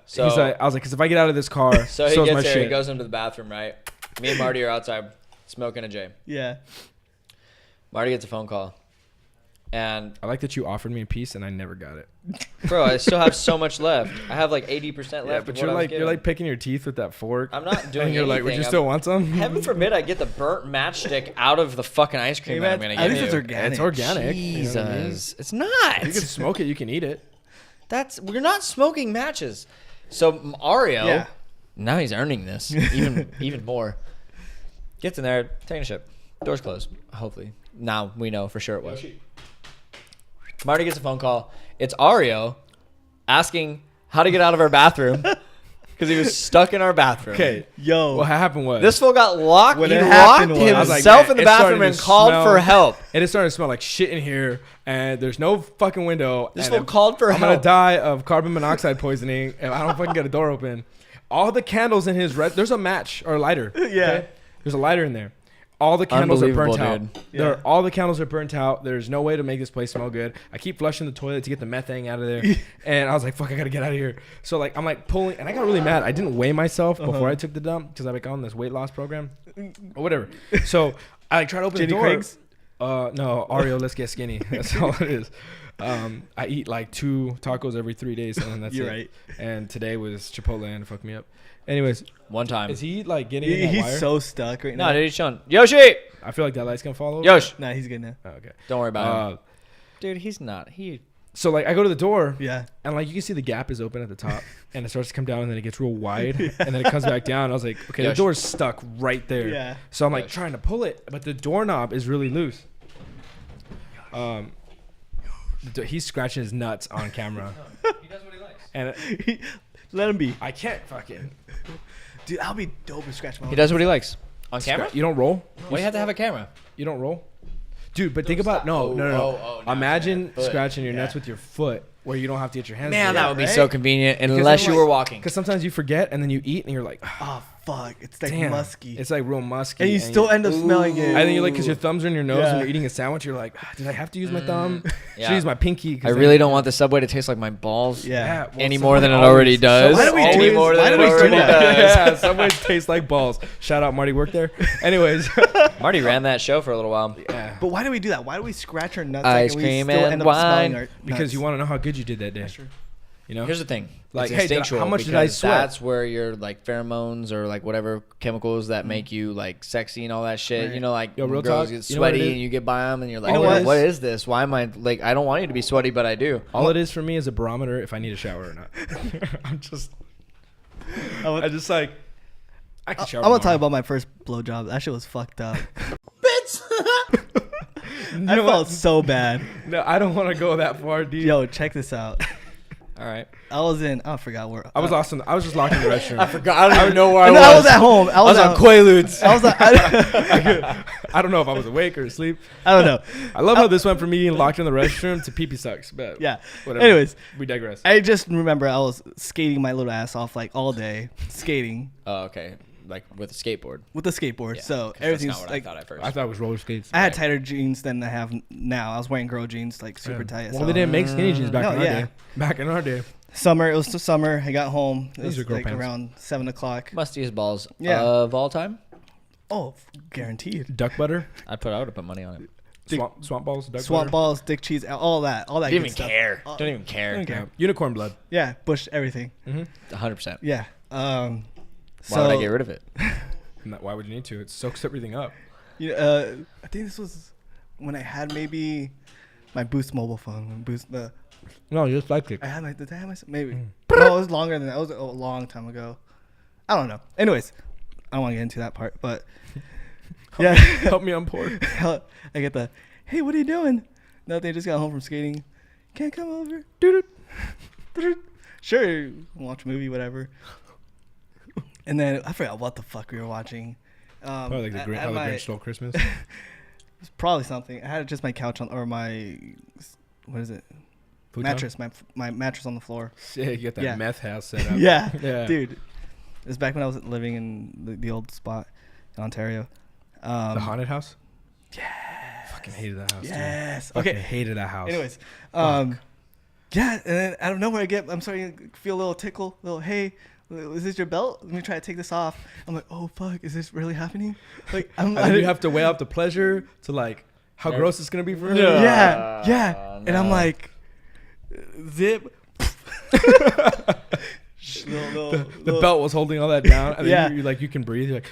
So- he's like, I was like, because if I get out of this car, So he so's my gets there. shit. He goes into the bathroom, right? Me and Marty are outside smoking a J. Yeah. Marty gets a phone call. And, I like that you offered me a piece and I never got it. bro, I still have so much left. I have like 80% left. Yeah, of but what you're I was like given. picking your teeth with that fork. I'm not doing and you're like, would you anything. still want some? Heaven forbid I get the burnt matchstick out of the fucking ice cream that I'm man, gonna at get least you. it's organic. It's organic. You Jesus, know what I mean? it's not. You can smoke it. You can eat it. We're not smoking matches. So Ario, Yeah. now he's earning this even more. Gets in there, taking a shit. Doors closed. Hopefully, now we know for sure it was. Marty gets a phone call. It's Ario asking how to get out of our bathroom because he was stuck in our bathroom. Okay. Yo. What happened was This fool got locked. What He had locked happened was- I was like, himself man, in the it started bathroom and to called smell- for help. and it started to smell like shit in here, and there's no fucking window. This and fool called for I'm gonna help. die of carbon monoxide poisoning if I don't fucking get a door open. All the candles in his there's a match or a lighter. Yeah. There's a lighter in there. All the candles are burnt Unbelievable, out. dude. Yeah. All the candles are burnt out. There's no way to make this place smell good. I keep flushing the toilet to get the methane out of there. And I was like, fuck, I gotta get out of here. So like I'm like pulling, and I got really mad. I didn't weigh myself before I took the dump because I'm like on this weight loss program or whatever. So I like try to open Jenny the door. Craig's? No, Ario, let's get skinny. That's all it is. I eat like 2 tacos every 3 days, and that's You're it. right. And today was Chipotle and it fucked me up. Anyways, One time. is he like getting in that He's wire? so stuck right now. No, dude, he's chilling. Yoshi! I feel like that light's gonna fall over. Yosh! Nah, he's good now. Oh, okay. Don't worry about him. Uh, Dude, he's not. so like I go to the door, Yeah. and like you can see the gap is open at the top, and it starts to come down, and then it gets real wide, and then it comes back down. I was like, okay, the Yosh. door's stuck right there. Yeah. So I'm like Yosh. trying to pull it, but the doorknob is really loose. He's scratching his nuts on camera, He does what he likes. and Let him be. I can't fucking. Dude, I'll be dope and scratch my He does what he likes. On camera? You don't roll. Why do you have to have a camera? You don't roll, dude. But think about no. no, Imagine foot. scratching your Yeah. nuts with your foot, where you don't have to get your hands. Man, dirty. that would be right? so convenient Because unless then, you like- were walking. Because sometimes you forget, and then you eat, and you're like, Oh, fuck. It's like damn, musky. It's like real musky, and you still end up smelling it. And then you're like, because your thumbs are in your nose Yeah. and you're eating a sandwich, you're like, did I have to use my thumb? Yeah. Should I use my pinky? I really don't want the Subway to taste like my balls Yeah. any more than it already does. Why do we do Any this? more Why than do it we do already that? does. Yeah, Subways taste like balls. Shout out Marty, worked there. Anyways, Marty ran that show for a little while. yeah, But why do we do that? Why do we scratch our nuts Ice and cream we still and end up wine. smelling our because nuts? you want to know how good you did that day. That's true. You know, Here's the thing. Like, It's hey, instinctual how much did I because sweat? That's where your like pheromones or like whatever chemicals that make you like sexy and all that shit. Right. You know, like Yo, real girls talk, get you know what it sweaty is? and you get by them and you're like, know oh, what? what is this? Why am I like? I don't want you to be sweaty, but I do. all it is for me is a barometer if I need a shower or not. I'm just I just like I can I'm shower. gonna talk tomorrow. about my first blowjob. That shit was fucked up. You I know felt what? so bad. No, I don't want to go that far, dude. Yo, check this out. All right. I was in. I forgot where. I was lost in. I was just locked in the restroom. forgot. I don't even know where I was at home. I was, on at, Quaaludes. I was like, I don't know if I was awake or asleep. I don't know. I love how this went from me being locked in the restroom to pee sucks. But Yeah. whatever. Anyways, we digress. I just remember I was skating my little ass off like all day, skating Oh, okay. Like with a skateboard. with a skateboard. Yeah, so 'cause everything's that's not what like. I thought at first. I thought it was roller skates. I had tighter jeans than I have now. I was wearing girl jeans like super tight. Well, so- they didn't make skinny jeans back No, in our yeah. day. Back in our day. Summer. It was the summer. I got home. It These was are girl like pants. around 7:00. Mustiest balls Yeah. of all time. Oh, guaranteed. Duck butter. I would have put money on it. Dick- Swamp balls. Duck Swamp butter. balls, dick cheese, all that. Don't Good even stuff. care. Uh, Don't even care. don't care. Yeah. Unicorn blood. Yeah, Bush, everything. 100%. Yeah. Why would I get rid of it? Why would you need to? It soaks everything up. I think this was when I had maybe my Boost mobile phone. No, you just like it. I had did I have my maybe? No, it was longer than that. It was a long time ago. I don't know. Anyways, I don't want to get into that part, but Yeah. Help me on pork. I get the, hey, what are you doing? Nothing. Just got home from skating. Can't come over. Doo-doo. Sure. Watch a movie, whatever. And then I forgot what the fuck we were watching. Probably like how the Grinch Stole Christmas. It's probably something. I had just my couch on, or my, what is it? Futon? Mattress. My mattress on the floor. Shit, you got that Yeah. meth house set up. Yeah. Yeah. Dude. It was back when I was living in the old spot in Ontario. The haunted house? Yeah. Fucking hated that house. Yes. Dude. Fucking Okay. hated that house. Anyways, yeah, and then out of nowhere I'm starting to feel a little tickle. Hey, is this your belt? Let me try to take this off. I'm like, oh fuck, is this really happening? Like, And then you have to weigh out the pleasure to like how gross it's gonna be for her. yeah. And I'm no. like, zip. The belt was holding all that down. And Yeah. then you're like, you can breathe. You're like,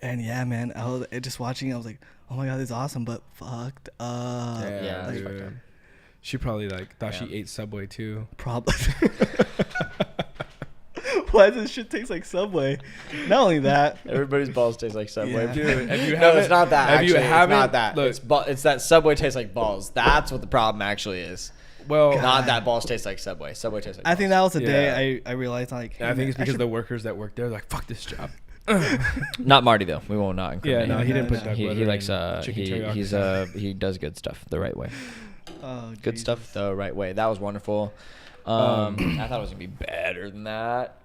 And yeah, man, I was just watching. I was like, oh my god, this is awesome, but fucked up. Yeah, like, that's fucked up. she probably like thought Yeah. she ate Subway too. Probably. Why does this shit taste like Subway? Not only that. Everybody's balls taste like Subway. Yeah. Dude, if you No, haven't, it's not that. If you Actually, haven't, it's not that. look, It's that Subway tastes like balls. That's what the problem actually is. well, Not that balls taste like Subway. Subway tastes like I think that was the Yeah. day I realized, like, I think it's because should- the workers that work there are like, fuck this job. Not Marty though. We will not Yeah, incriminate no, him. he didn't put no. duck He butter likes and chicken teriyaki. he does good stuff the right way. Oh, Good Jesus. stuff the right way. That was wonderful. I thought it was gonna be better than that,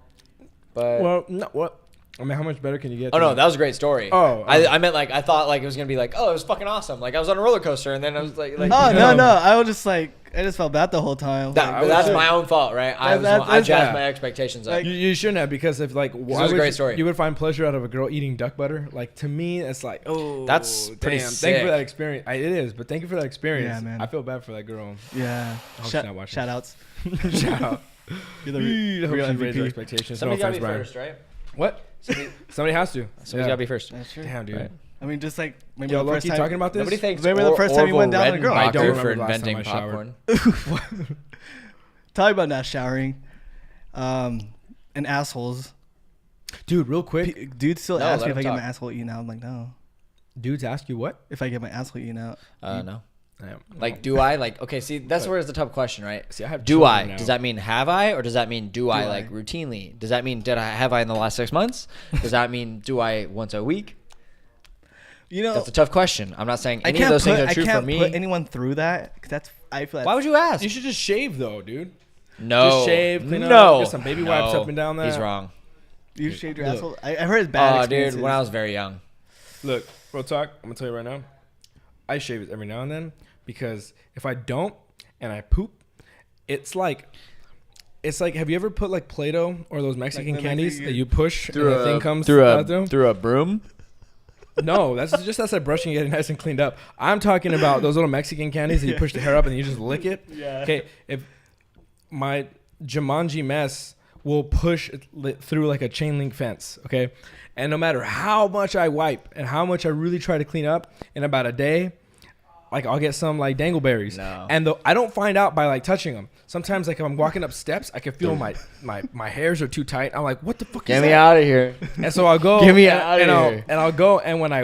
but Well, no, what? I mean, how much better can you get? oh than no, that was a great story. Oh, I meant like I thought like it was gonna be like, oh, it was fucking awesome. Like I was on a roller coaster and then I was like Oh, you no, know, no. I was just like, I just felt bad the whole time. That, I that's would- my own fault, right? I that's- jazzed yeah. my expectations up. You shouldn't have, because if like why was a would great you- story. You would find pleasure out of a girl eating duck butter. Like to me, it's like, oh, That's pretty damn. Thank you sick. for that experience. It is, but thank you for that experience. Yeah, man. I feel bad for that girl. Yeah. I hope she's not watching. Shout outs. Shout out. You're the I hope real she raised her MVP. expectations. Somebody no gotta offense, be Brian. first, right? What? Somebody has to. Somebody's Yeah. gotta be first. That's true. Damn, dude. Right. I mean, just like maybe Yo, the first Loki, time. talking about this. Nobody thanks Maybe the first time you went down on a girl. I don't Redenbacher remember for the last time inventing I showered. popcorn. Talking about not showering, and assholes. Dude, real quick, Dudes still No, ask let me if him I get talk. my asshole eaten out. I'm like, no. dudes ask you what? If I get my asshole eaten out. No. Damn. Like, do I like? Okay, see, that's where it's the tough question, right? See, I have Do children I? now. Does that mean have I, or does that mean do I I? like routinely? Does that mean have I in the last 6 months? Does that mean do I once a week? You know, That's a tough question. I'm not saying I any can't of those put, things are I true can't for me. put anyone through that. 'Cause that's, I feel Why would you ask? You should just shave though, dude. No. Just shave, clean up, no. get some baby wipes up and down He's that. wrong. You shaved your Look. asshole? I heard it's bad Oh, experiences. dude, when I was very young. Look, real talk. I'm gonna tell you right now. I shave it every now and then because if I don't and I poop, it's like. Have you ever put like Play-Doh or those Mexican the candies Mexican- that you push and the thing comes through out through? a broom. No, that's like brushing, getting nice and cleaned up. I'm talking about those little Mexican candies that you push the hair up and you just lick it. Yeah. Okay, if my Jumanji mess will push it through like a chain link fence, okay, and no matter how much I wipe and how much I really try to clean up, in about a day, like I'll get some like dangleberries. No. And I don't find out by like touching them. Sometimes like if I'm walking up steps, I can feel my hairs are too tight. I'm like, what the fuck is Get that? me out of here. And so I'll go. Get me and, outta and I'll, here. and I'll go. And when I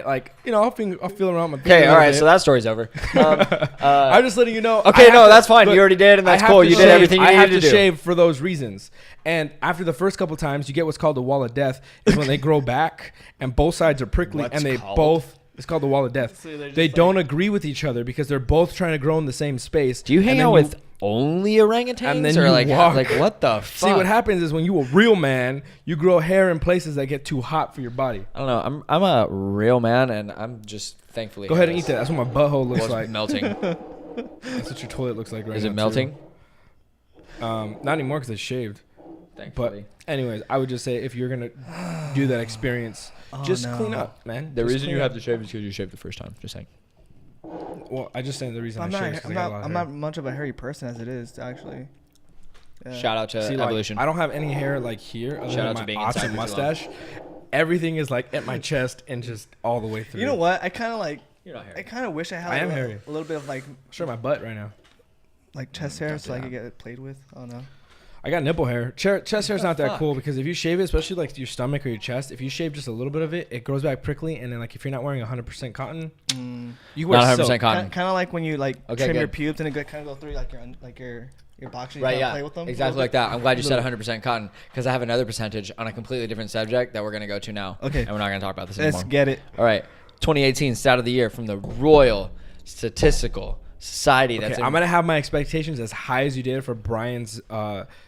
like, I'll feel around my. Okay, all right, so that story's over. I'm just letting you know. Okay, I have no, to- that's fine. look, You already did, and that's I have cool. to You did shave- everything you I have needed to to do. shave for those reasons. And after the first couple times, you get what's called the wall of death. Is when they grow back and both sides are prickly, What's and they called? both. It's called the wall of death. So they're just They like- don't agree with each other because they're both trying to grow in the same space. Do you hang And then out with only orangutans, and then or you like walk. like what the fuck? See, what happens is when you a real man, you grow hair in places that get too hot for your body. I don't know. I'm a real man, and I'm just thankfully. Go ahead and eat that. That's what my butthole looks Was like. melting. That's what your toilet looks like right now. Is it too. melting? Not anymore because it's shaved. But Thankfully. anyways, I would just say if you're gonna do that experience, just no. clean up, man. The Just reason clean you up. have to shave is because you shaved the first time. Just saying. Well, I just saying the reason I'm I not. shave is 'cause I'm I got a not. lot I'm of not much of a hairy person as it is, actually. Yeah. Shout out to hair. See, like, evolution. I don't have any hair like here other Shout than out to my being inside awesome for too long. mustache. Everything is like at my chest and just all the way through. You know what? I kind of like. You're not I hairy. kind of wish I had. I am a, hairy. a little bit of like Show my butt right now. chest hair, don't so do I could that. get it played with. I don't know. I got nipple hair. Chest hair is not that fuck? cool because if you shave it, especially like your stomach or your chest, if you shave just a little bit of it, it grows back prickly. And then like if you're not wearing 100% cotton, you wear Not 100% silk. cotton. Kind of like when you like Okay, trim your good. pubes and it kind of go through like your boxers. You Right, kinda yeah, play with them a exactly little like bit. that. I'm glad you said 100% cotton because I have another percentage on a completely different subject that we're gonna go to now. Okay. and we're not gonna talk about this Let's anymore. get it. All right, 2018 Stat of the Year from the Royal Statistical Society. Okay, That's I'm gonna have my expectations as high as you did for Brian's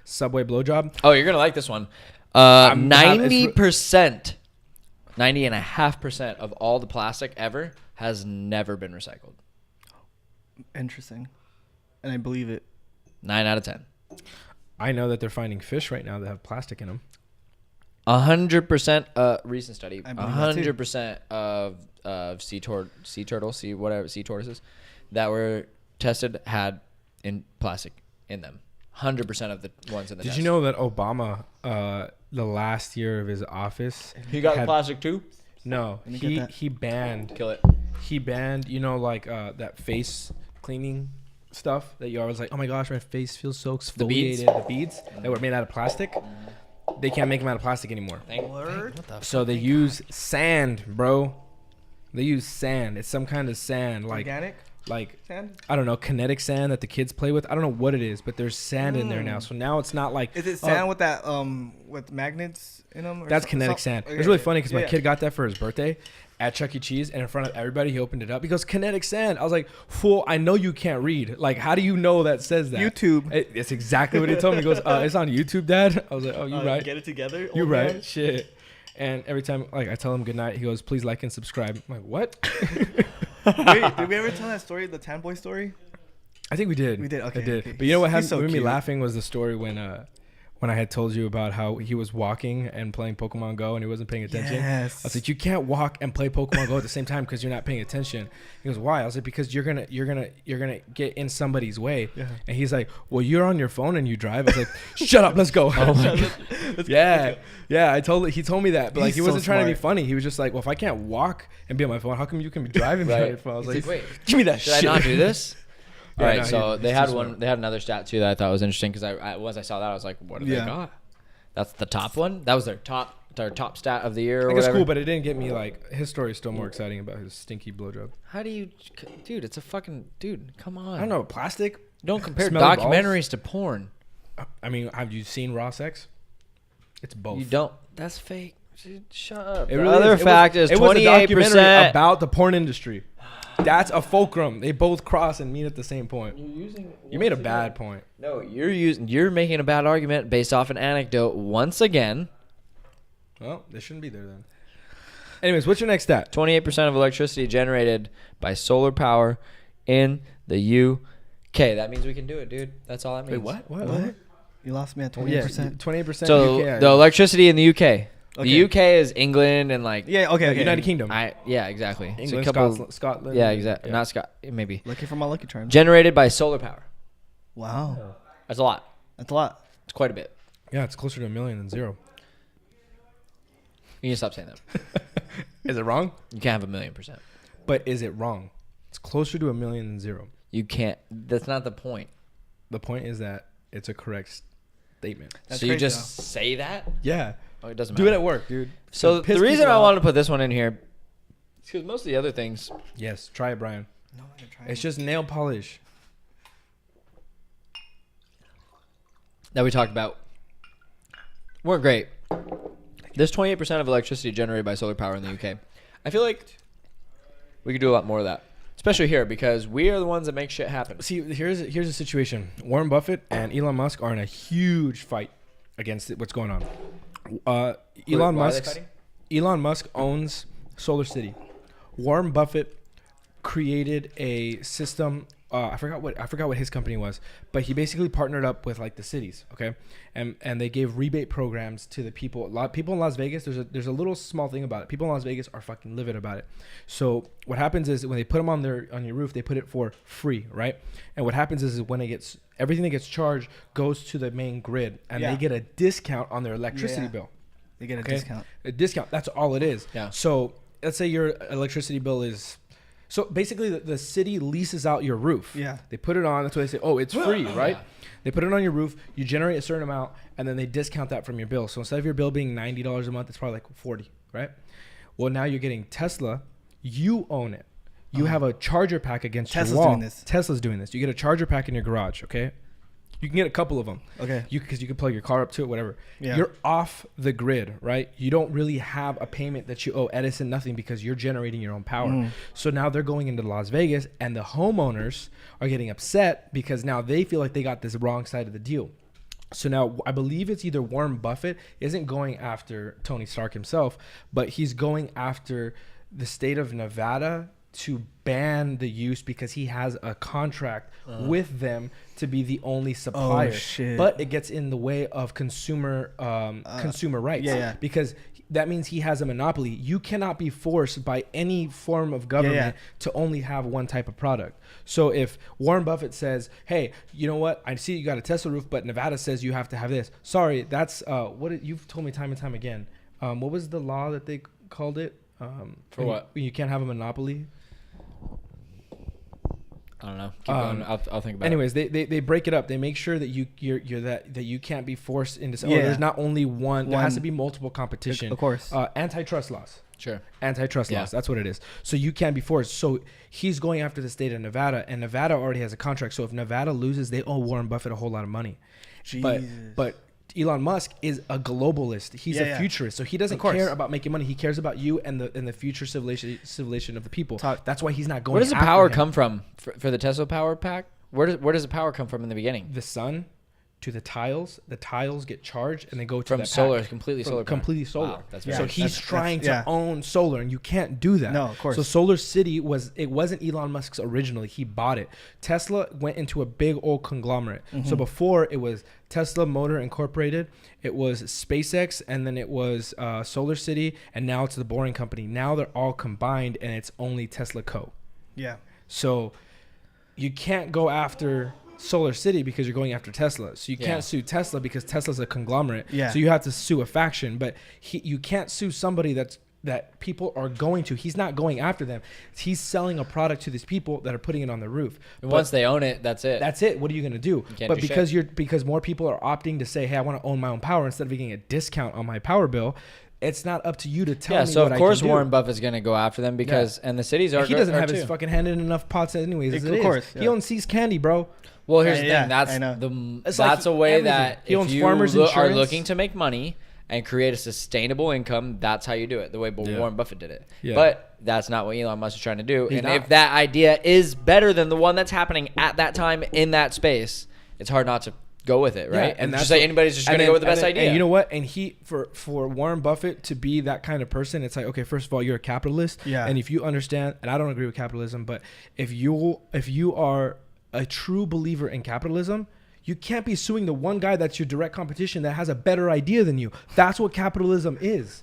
Subway blowjob. Oh, you're gonna like this one. I'm- 90%, 90.5% of all the plastic ever has never been recycled. Interesting, and I believe it. 9 out of 10. I know that they're finding fish right now that have plastic in them. 100%. Recent study. I believe that too. 100% of sea tortoises that were tested had in plastic in them. 100% of the ones in the Did test. you know that Obama, the last year of his office, he got the had- plastic too? No, Let me get that. he banned. Kill it. He banned, like that face cleaning stuff that you always like, oh my gosh, my face feels so exfoliated. beads? The beads that were made out of plastic, they can't make them out of plastic anymore. So they use sand, bro. They use sand. It's some kind of sand, Organic like sand. I don't know, kinetic sand that the kids play with. I don't know what it is, but there's sand in there now. So now it's not like Is it sand with that with magnets in them? that's kinetic sand. It's really funny because my Yeah. kid got that for his birthday at Chuck E. Cheese, and in front of everybody, he opened it up. He goes, kinetic sand. I was like, fool, I know you can't read. Like, how do you know that says that? YouTube. It's exactly what he told me. He goes, it's on YouTube, Dad. I was like, oh, you right. Get it together. You old right. man. Shit. And every time, like, I tell him good night, he goes, please like and subscribe. I'm like, what? Wait, did we ever tell that story, the Tan Boy story? I think we did. We did, okay, I did. okay. But you know what He's so made me cute. laughing was the story when I had told you about how he was walking and playing Pokemon Go and he wasn't paying attention. Yes. I was like, you can't walk and play Pokemon Go at the same time because you're not paying attention. He goes, why? I was like, because you're gonna get in somebody's way. Yeah. And he's like, well, you're on your phone and you drive. I was like, shut up, let's go. Yeah. He told me that, but like He's he wasn't so trying to be smart. funny. He was just like, well, if I can't walk and be on my phone, how come you can be driving me on your phone? I was He's like, like, wait, give me that did shit. I not do this? Yeah, All right, no, so he's they too had smart. one. They had another stat too that I thought was interesting because once I saw that I was like, what have Yeah. they got? That's the top one. That was their top stat of the year or Like, it's whatever. cool, but it didn't get me like his story is still more exciting about his stinky blowjob. How do you, dude? It's a fucking dude. Come on. I don't know, plastic. Don't compare Smelly documentaries to porn. I mean, have you seen raw sex? It's both. You don't. That's fake. Dude, shut up. It The really other is. fact is it was a 28%. documentary about the porn industry. That's a fulcrum. They both cross and meet at the same point. You made a bad point. No, you're making a bad argument based off an anecdote once again. Well, they shouldn't be there then. Anyways, what's your next stat? 28% of electricity generated by solar power in the UK. That means we can do it, dude. That's all that means. What? What? You lost me at Oh, yeah, 28%. 28%. So UK. the electricity in the UK. Okay. The UK is England and like Yeah. Okay. Okay. United Kingdom. yeah, exactly. So a England, couple- Scotland. Yeah, exactly. Not Scott. Maybe Lucky for my lucky charms. generated by solar power. Wow. That's a lot. That's a lot. It's quite a bit. Yeah, it's closer to 1 million than 0. You need to stop saying that. Is it wrong? You can't have 1,000,000%. But is it wrong? It's closer to 1 million than 0. You can't. That's not the point. The point is that it's a correct statement. That's so you crazy, just say that? Yeah. Oh, it doesn't Do matter. it at work, dude. So Piss the reason people I off. wanted to put this one in here is because most of the other things. Yes, try it, Brian. No, I'm gonna try It's it. just nail polish. That we talked about weren't great. There's 28% of electricity generated by solar power in the UK. I feel like we could do a lot more of that, especially here because we are the ones that make shit happen. See, here's a situation. Warren Buffett and Elon Musk are in a huge fight against what's going on. Elon why are they Musk. fighting? Elon Musk owns Solar City. Warren Buffett created a system. I forgot what his company was, but he basically partnered up with like the cities, okay, and they gave rebate programs to the people. A lot of people in Las Vegas. There's a little small thing about it. People in Las Vegas are fucking livid about it. So what happens is when they put them on your roof, they put it for free, right? And what happens is when everything that gets charged goes to the main grid, and Yeah. they get a discount on their electricity Yeah. bill. They get a Okay? discount. A discount. That's all it is. Yeah. So let's say your electricity bill is So basically, the city leases out your roof. Yeah. They put it on. That's why they say, oh, it's free, right? Yeah. They put it on your roof. You generate a certain amount, and then they discount that from your bill. So instead of your bill being $90 a month, it's probably like 40, right? Well, now you're getting Tesla. You own it. You have a charger pack against Tesla's your wall. doing this. Tesla's doing this. You get a charger pack in your garage, okay? You can get a couple of them. Okay. Because you can plug your car up to it, whatever. Yeah. You're off the grid, right? You don't really have a payment that you owe Edison, nothing, because you're generating your own power. So now they're going into Las Vegas, and the homeowners are getting upset because now they feel like they got this wrong side of the deal. So now I believe it's either Warren Buffett isn't going after Tony Stark himself, but he's going after the state of Nevada to ban the use because he has a contract with them to be the only supplier. shit. But it gets in the way of consumer rights. yeah. Because that means he has a monopoly. You cannot be forced by any form of government to only have one type of product. So if Warren Buffett says, hey, you know what? I see you got a Tesla roof, but Nevada says you have to have this. Sorry, that's you've told me time and time again. What was the law that they called it? For what? When you can't have a monopoly? I don't know. Keep going. I'll think about Anyways, they break it up. They make sure that you're that you can't be forced into. Oh, there's not only one. There has to be multiple competition. Of course. Antitrust laws. it. Sure. Antitrust laws. That's what it is. So you can't be forced. So he's going after the state of Nevada, and Nevada already has a contract. So if Nevada loses, they owe Warren Buffett a whole lot of money. Jesus. But Elon Musk is a globalist. He's a futurist, so he doesn't care about making money. He cares about you and the future civilization of the people. That's why he's not going. Where does the after power him. come from for the Tesla power pack? Where does the power come from in the beginning? The sun to the tiles. The tiles get charged and they go to From that solar, pack. completely From solar. Power. completely solar. Wow, that's Yeah. very So he's That's- trying to yeah. own solar, and you can't do that. No, of course. So Solar City wasn't Elon Musk's originally. He bought it. Tesla went into a big old conglomerate. So before it was Tesla Motor Incorporated, it was SpaceX, and then it was Solar City, and now it's the Boring Company. Now they're all combined, and it's only Tesla Co. Yeah. So you can't go after Solar City because you're going after Tesla. So you can't sue Tesla because Tesla's a conglomerate. Yeah. So you have to sue a faction, but you can't sue somebody that people are going to. He's not going after them. He's selling a product to these people that are putting it on the roof. And once they own it, that's it. That's it. What are you going to do? can't But do because more people are opting to say, hey, I want to own my own power instead of getting a discount on my power bill, it's not up to you to tell me so what of course I can do. Warren Buffett's going to go after them because and the cities are. He doesn't are have too. his fucking hand in enough pots anyways. As Of it is. course, He yeah. owns See's Candy, bro. Well, here's the Yeah, thing. That's I know. It's that's like a way everything. that He if owns you farmers are insurance. looking to make money and create a sustainable income, that's how you do it. The way Yeah. Warren Buffett did it. Yeah. But that's not what Elon Musk is trying to do. He's and not. if that idea is better than the one that's happening at that time in that space, it's hard not to go with it, right? And that's just like what- anybody's just and going to then- go with the and best then- idea. And you know what? And he for Warren Buffett to be that kind of person, it's like, okay, first of all, you're a capitalist. Yeah. And if you understand, and I don't agree with capitalism, but if you are a true believer in capitalism, you can't be suing the one guy that's your direct competition that has a better idea than you. That's what capitalism is.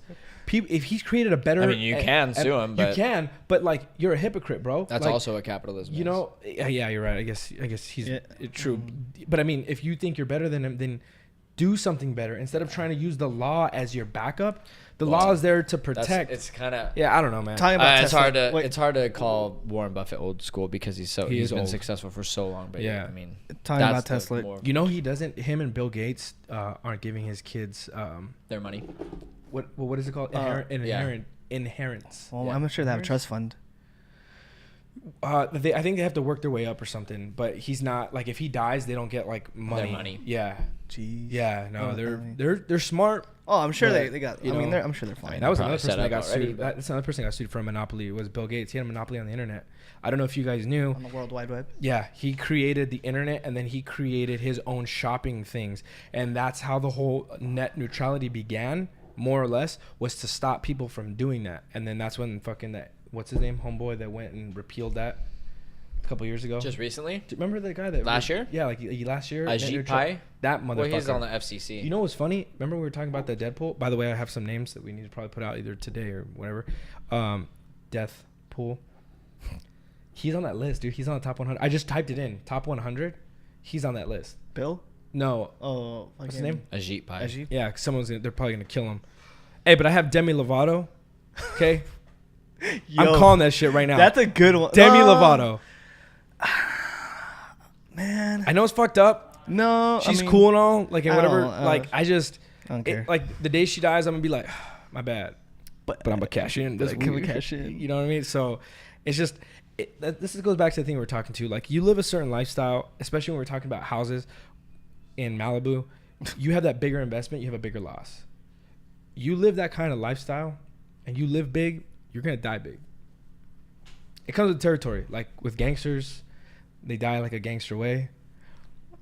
If he's created a better, I mean, you can sue him, you but- can, but like you're a hypocrite, bro. that's Like, also what capitalism is. you know, yeah, you're right. I guess he's true. But I mean, if you think you're better than him, then do something better instead of trying to use the law as your backup. The law is there to protect. It's kind of Yeah, I don't know, man. Talking about it's Tesla. hard to Wait, it's hard to call Warren Buffett old school because he's is been old. successful for so long. But Yeah. I mean, Talking about that's the Tesla. more You know, he doesn't. Him and Bill Gates aren't giving his kids their money. what is it called? Inherence. well, Yeah. I'm sure they have a trust fund. I think they have to work their way up or something. But he's not like if he dies, they don't get like money. money. Yeah, Jeez. yeah. No, Oh, I mean- they're smart. Oh, I'm sure But, they got. you I mean, know, I'm sure they're fine. That was Probably another person set that up got already, sued. but- That's another person that got sued for a monopoly. Was Bill Gates. He had a monopoly on the internet. I don't know if you guys knew. on the World Wide Web. Yeah, he created the internet and then he created his own shopping things. And that's how the whole net neutrality began, more or less, was to stop people from doing that. And then that's when fucking that, what's his name, homeboy that went and repealed that a couple years ago. Just recently, Do you remember the guy that Last year? Yeah, like last year. net Ajit neutral- Pai. That motherfucker. Well, he's on the FCC. You know what's funny? Remember we were talking about the Deadpool? By the way, I have some names that we need to probably put out either today or whatever. Deathpool. He's on that list, dude. He's on the top 100. I just typed it in. Top 100. He's on that list. Bill. No. Oh, What's his name? Ajit Pai. Ajit? Yeah, they're probably going to kill him. Hey, but I have Demi Lovato. Okay? I'm calling that shit right now. That's a good one. Demi Lovato. Man. I know it's fucked up. No. She's cool and all. Like, and I whatever. don't- Like, I just. don't care. Like, the day she dies, I'm going to be like, my bad. But I'm going to cash in. But Like, can we cash in? You know what I mean? So, it's just. This goes back to the thing we were talking to. Like, you live a certain lifestyle, especially when we're talking about houses in Malibu. You have that bigger investment, you have a bigger loss. You live that kind of lifestyle and you live big, you're going to die big. It comes with territory. Like with gangsters, they die like a gangster way.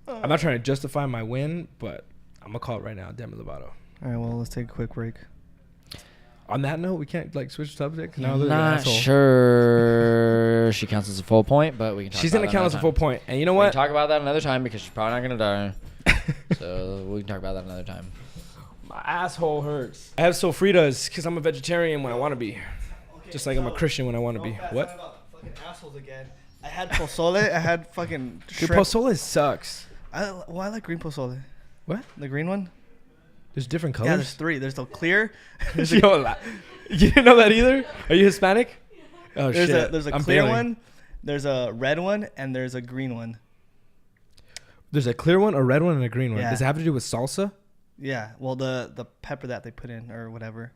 I'm not trying to justify my win, but I'm going to call it right now, Demi Lovato. All right, well, let's take a quick break. On that note, we can't like switch subject. Now I'm not sure she counts as a full point, but we can talk She's about going to that count as a another full point. And you know time. We what? can talk about that another time because she's probably not going to die. So we can talk about that another time. My asshole hurts. I have sofritas because I'm a vegetarian when I want to be. Just like I'm a Christian when I want to be. What? Fucking assholes again. I had pozole. I had fucking Dude, shrimp. pozole sucks. I like green pozole. What? The green one? There's different Yeah, there's colors. 3. There's the clear. Yo, you didn't know that either? Are you Hispanic? Oh, shit. There's a I'm clear failing. one. There's a red one, and there's a green one. There's a clear one, a red one, and a green one. Yeah. Does it have to do with salsa? Yeah. Well, the pepper that they put in or whatever.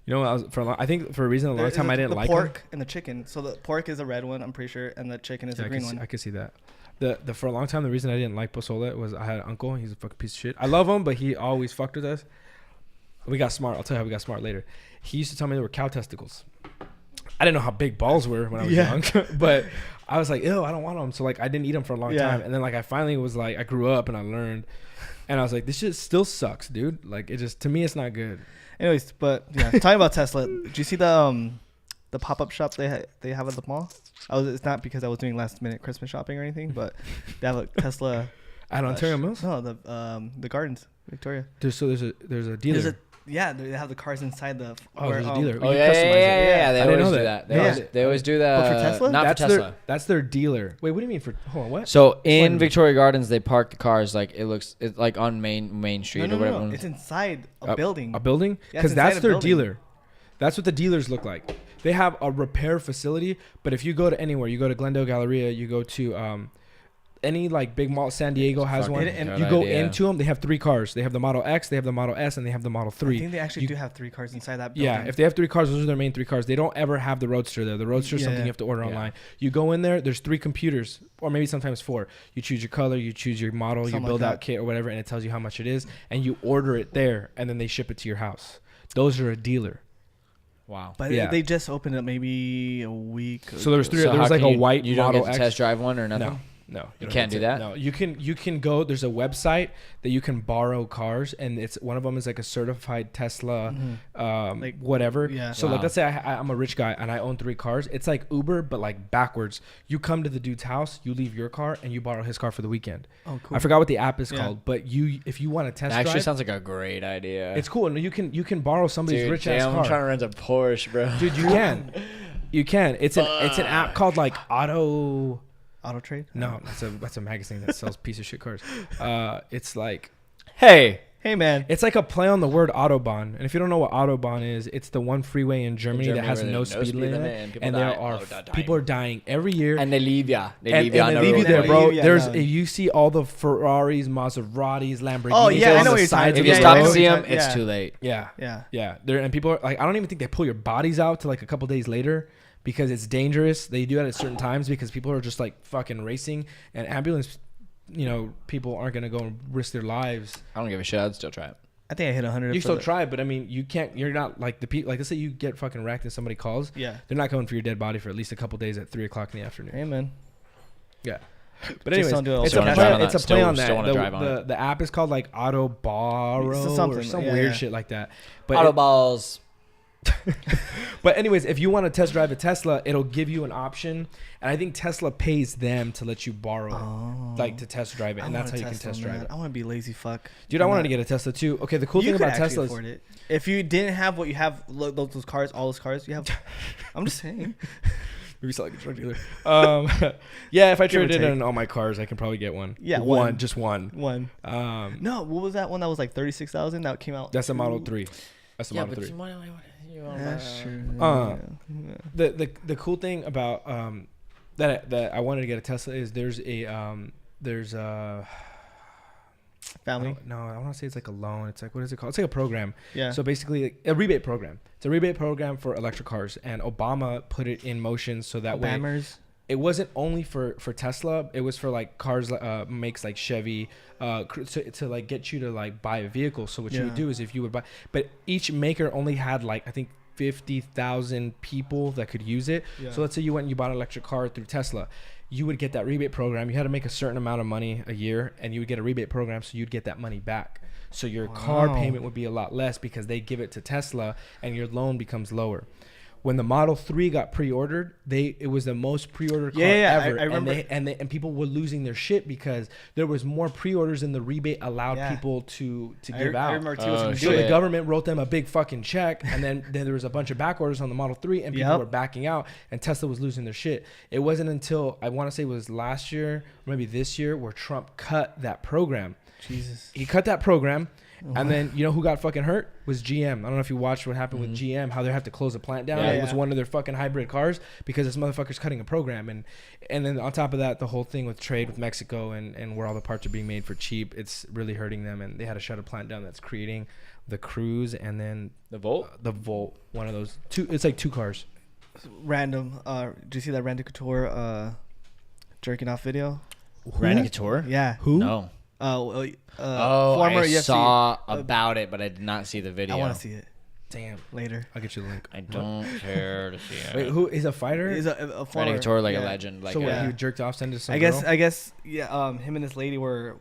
You know, I think for a reason, a long time I didn't like the them. pork and the chicken. So the pork is a red one, I'm pretty sure, and the chicken is Yeah, a green one. I could see that. The for a long time, the reason I didn't like pozole was I had an uncle. He's a fucking piece of shit. I love him, but he always fucked with us. We got smart. I'll tell you how we got smart later. He used to tell me they were cow testicles. I didn't know how big balls were when I was young, but I was like, ew, I don't want them. So like, I didn't eat them for a long time. And then like, I finally was like, I grew up and I learned, and I was like, this shit still sucks, dude. Like, it just, to me, it's not good. Anyways, but yeah, talking about Tesla. Did you see the pop-up shop they have at the mall? It's not because I was doing last minute Christmas shopping or anything, but they have a Tesla At Ontario Mills? No, the Gardens, Victoria. There's a dealer. They have the cars inside the. There's a dealer. Oh, You yeah, customize it. yeah. They I didn't always know do that. that. They always do that. But for Tesla? Not That's for Tesla. that's their dealer. Wait, what do you mean for? Hold on, what? So in one? Victoria Gardens, they park the cars like it's like on Main Street No, or whatever. no. It's inside a building. A building? Yeah, Because it's inside that's a their building. dealer. That's what the dealers look like. They have a repair facility, but if you go to anywhere, you go to Glendale Galleria, you go to any like big mall, San Diego has Fucking one, good and you go idea. into them, they have 3 cars. They have the Model X, they have the Model S, and they have the Model 3. I think they actually You- do have 3 cars inside that building. Yeah, if they have 3 cars, those are their main 3 cars. They don't ever have the Roadster there. The Roadster is something Yeah. you have to order Yeah. online. You go in there, there's 3 computers, or maybe sometimes 4. You choose your color, you choose your model, Something you like build out that. kit or whatever, and it tells you how much it is, and you order it there, and then they ship it to your house. Those are a dealer. Wow. But Yeah. they just opened it maybe a week. So there was 3. So There was how like can a white You don't Model get to X. test drive one or nothing. No, You don't can't get do to- that? No, you can go. There's a website that you can borrow cars, and it's one of them is like a certified Tesla, Like, whatever. yeah. So Wow. like, let's say I'm a rich guy and I own 3 cars. It's like Uber, but like backwards. You come to the dude's house, you leave your car, and you borrow his car for the weekend. Oh, cool. I forgot what the app is Yeah. called, but if you want to test That actually drive, sounds like a great idea. it's cool. And you can borrow somebody's Dude, rich ass damn, car. I'm trying to rent a Porsche, bro. Dude, you can. You can. It's an app called like Auto. Auto Trade? No, that's a magazine that sells piece of shit cars. It's like Hey, Hey, man. it's like a play on the word autobahn. And if you don't know what autobahn is, it's the one freeway in Germany that Germany has where no there's no speed speed limit, limit and people and there die. are Oh, they're dying. people are dying every year. and they leave ya. They And leave ya on they the leave you road. there, bro. leave ya, There's no. you see all the Ferraris, Maseratis, Lamborghinis. Oh, yeah, I on know the what you're sides talking of If you the Yeah, I stop know to road. what see you're them, talking- it's yeah. too late. Yeah, Yeah. yeah. There and people are like, I don't even think they pull your bodies out till like a couple days later because it's dangerous. They do that at certain times because people are just like fucking racing, and ambulance, people aren't gonna go and risk their lives. I don't give a shit. I'd still try it. I think I hit 100. You for still the- try, but I mean, you can't. You're not like the people. Like, let's say you get fucking wrecked and somebody calls. Yeah. They're not coming for your dead body for at least a couple days at 3:00 in the afternoon. Hey, man. Yeah. But Just anyways, don't do it all it's the a time. play. Still wanna It's a drive play on on that. that. Still wanna drive on The app is called like Auto Borrow So something, or some yeah, weird yeah. shit like that. But Auto balls. But anyways, if you want to test drive a Tesla, it'll give you an option, and I think Tesla pays them to let you borrow, like to test drive it, and that's how you can test drive it. I want to be lazy fuck. Dude, I wanted to get a Tesla too. Okay, the cool You thing could about actually Tesla is afford it. If you didn't have what you have, those cars, all those cars you have. I'm just saying. maybe sell like a drug dealer. Yeah, if I Give or traded take. in all my cars, I can probably get one. Yeah, one, one. just one. One. No, what was that one that was like 36,000 that came out? That's a Model 3. That's the Yeah, Model but 3. you wanna That's buy- true. The cool thing about that I wanted to get a Tesla is there's a Family. I want to say it's like a loan. It's like, what is it called? It's like a program. Yeah. So basically, like, a rebate program. It's a rebate program for electric cars, and Obama put it in motion so that way Bammers. it wasn't only for Tesla. It was for like cars makes like Chevy to like get you to like buy a vehicle. So what you would do is if you would buy, but each maker only had like I think 50,000 people that could use it. Yeah. So let's say you went and you bought an electric car through Tesla. You would get that rebate program. You had to make a certain amount of money a year, and you would get a rebate program, so you'd get that money back. So your car payment would be a lot less because they give it to Tesla, and your loan becomes lower. When the Model 3 got pre-ordered, it was the most pre-ordered car ever. I remember. And people were losing their shit because there was more pre-orders than the rebate allowed people to give out. I remember too. So the government wrote them a big fucking check, and then there was a bunch of back orders on the Model 3, and people were backing out, and Tesla was losing their shit. It wasn't until, I want to say it was last year, or maybe this year, where Trump cut that program. Jesus. He cut that program, and then you know who got fucking hurt? Was GM. I don't know if you watched what happened with GM, how they have to close a plant down. It was one of their fucking hybrid cars because this motherfucker's cutting a program. And then on top of that, the whole thing with trade with Mexico and where all the parts are being made for cheap, it's really hurting them. And they had to shut a plant down that's creating the Cruise and then The Volt? The Volt, one of those. It's like two cars. Random. Did you see that Randy Couture jerking off video? Randy Couture? Yeah. Who? No. Former I UFC. saw about it, but I did not see the video. I want to see it Damn. later. I'll get you the link. I don't care to see it. Wait, who is a fighter? He's a former. Randy Couture, like yeah. a legend. Like so what, a, he jerked off, sent it to some I girl? guess, yeah. Him and this lady were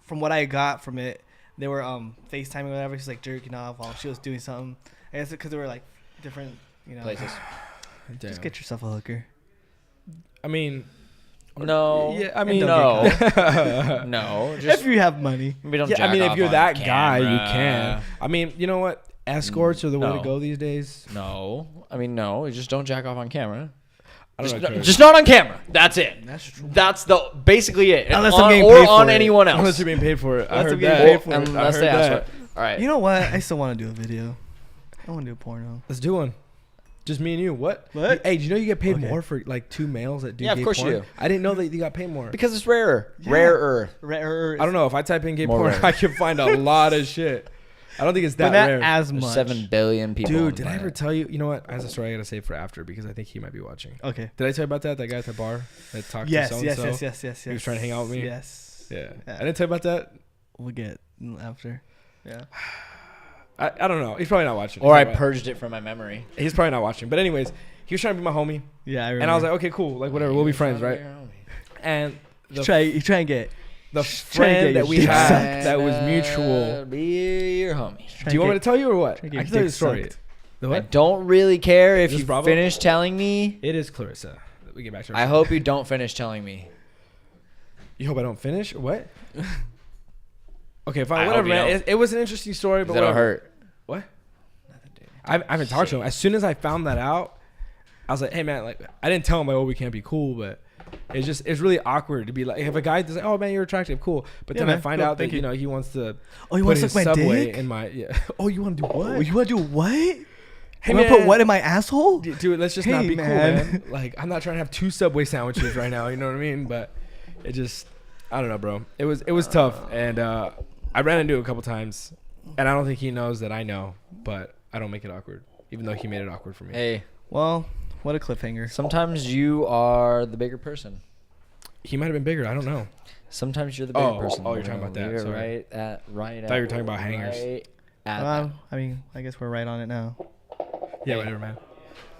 from what I got from it, they were FaceTiming or whatever. She's like jerking off while she was doing something. I guess because they were like different, places. Damn. Just get yourself a hooker. I mean, No. Yeah, I mean, no. No. Just If you have money. maybe don't yeah, I jack mean, if off you're on that guy, you camera. can. I mean, you know what? Escorts are the way to No. go these days. No. I mean, no. You just don't jack off on camera. I don't know. Just not on camera. That's it. That's true. That's the basically it. Unless on, I'm getting or paid for on it. anyone else. Unless you're being paid for it. I Unless heard I'm getting that. paid for it. Unless I they heard ask that. for it. All right. You know what? I still want to do a video. I want to do a porno. Let's do one. Just me and you. What? What? Hey, do you know you get paid Okay. more for like two males that do Yeah, of gay course you porn? do. I didn't know that you got paid more. Because it's rarer. Yeah. Rarer. I don't know. If I type in gay More porn, rare. I can find a lot of shit. I don't think it's that But not rare. as There's much. 7 billion people. on Dude, the did I ever planet. tell you? You know what? I have a story I gotta save for after because I think he might be watching. Okay. Did I tell you about that? That guy at the bar that talked Yes, to yes, so-and-so? yes. He was trying to hang out with me? Yes. Yeah. Yeah. I didn't tell you about that. We'll get after. Yeah. I don't know. He's probably not watching. Or I He's probably- purged it from my memory. He's probably not watching. But anyways, he was trying to be my homie, Yeah, I remember. and I was like, okay, cool, like whatever, we'll be friends, right? And you try and get. the trying to get friend that your we dick had sucked. that was mutual. Be your homie. Do you want me to tell you or what? try I to get can tell you dick the story. sucked. The I what? don't really care if Is this you Bravo? finish telling me. It is Clarissa. We get back to. I hope you don't finish telling me. You hope I don't finish or what? Okay, fine, I whatever, hope you man. don't. It was an interesting story, but Because that'll whatever. hurt. What? I haven't talked to him. As soon as I found that out, I was like, "Hey, man!" Like, I didn't tell him like, "Oh, we can't be cool," but it's really awkward to be like, if a guy does like, "Oh, man, you're attractive," cool, but Yeah, then I man. find Cool, out that thank you. he wants to Oh, you put want to his suck my subway dick? in my Oh, you want to do what? Oh, you want to do what? Hey, You want to put man. what in my asshole? Dude, let's just Hey, not be man. cool, man. Like, I'm not trying to have 2 Subway sandwiches right now. You know what I mean? But it just, I don't know, bro. It was tough, and I ran into it a couple times, and I don't think he knows that I know, but I don't make it awkward, even though he made it awkward for me. Hey, Well, what a cliffhanger. sometimes you are the bigger person. He might have been bigger. I don't know. Sometimes you're the bigger Oh, person. oh, you're talking about that, You're sorry. right thought you were talking about hangers. Right at Well, I mean, I guess we're right on it now. Yeah, Hey. whatever, man. that.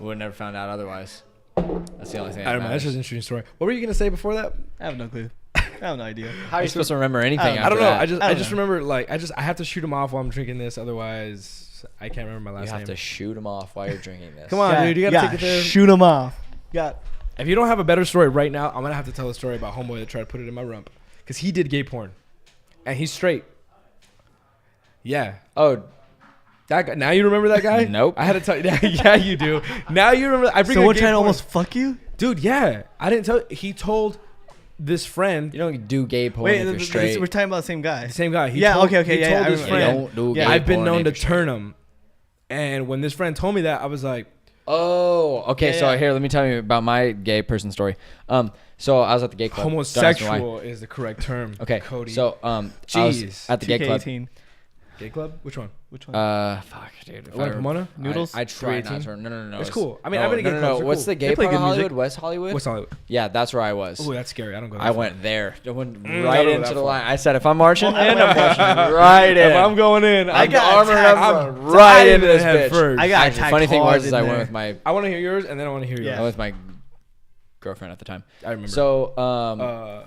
We would never found out otherwise. That's the only thing. I don't know. That's just an interesting story. What were you gonna say before that? I have no clue. I have no idea. How are you supposed to remember anything? I I don't after know. that? I don't just know. remember like I have to shoot him off while I'm drinking this, otherwise I can't remember my You last have name. to shoot him off while you're drinking this. Come on, dude. You gotta take it there. Shoot him off. Got. If you don't have a better story right now, I'm gonna have to tell a story about homeboy that tried to put it in my rump, because he did gay porn, and he's straight. Yeah, Oh, that guy. Now you remember that guy? Nope. I had to tell you. Yeah, you do. Now you remember. I bring So up we're gay trying to porn. almost fuck you? Dude, yeah. I didn't tell. He told this friend, you don't do gay porn Wait, if you're straight. we're talking about the same guy. the same guy. He Yeah, told, okay, he yeah, told I his remember. You friend, don't do Yeah, gay I've been porn known if to you're straight. turn him And when this friend told me that, I was like, Oh, okay. Yeah, so yeah. here, let me tell you about my gay person story. So I was at the gay club. Don't ask me why. homosexual is the correct term. Okay. Cody. So I was Jeez. at the gay club. 2K18. Gay club? Which one? Which one? Fuck, dude. What, Pomona? Noodles? I try not 318? to. No. It's cool. I mean, I've been to gay no. clubs. They're What's cool. the gay They play part of good music. Hollywood? West Hollywood? What's Hollywood? Yeah, that's where I was. Oh, that's scary. I don't go that I far. went there. I went I right don't go into that the far. line. I said, if I'm marching in, I'm marching right in. If I'm going in, I'm got armored attacked. up I'm right diving into this head bitch. first. I got Actually, attacked funny thing hard was, is in I went there. with my I want to hear yours, and then I want to hear yours. Yeah. I went with my girlfriend at the time. I remember. So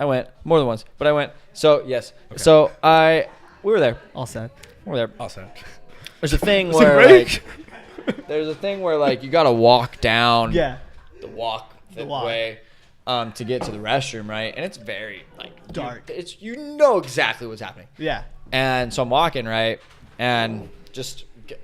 I went more than once, but I went. So yes. Okay. So we were there. All set. We were there. awesome. There's a thing Was it where break? there's a thing where like you gotta walk down Yeah. the walk The walk. way to get to the restroom, right? And it's very like Dark. It's you know exactly what's happening. Yeah. And so I'm walking, right, and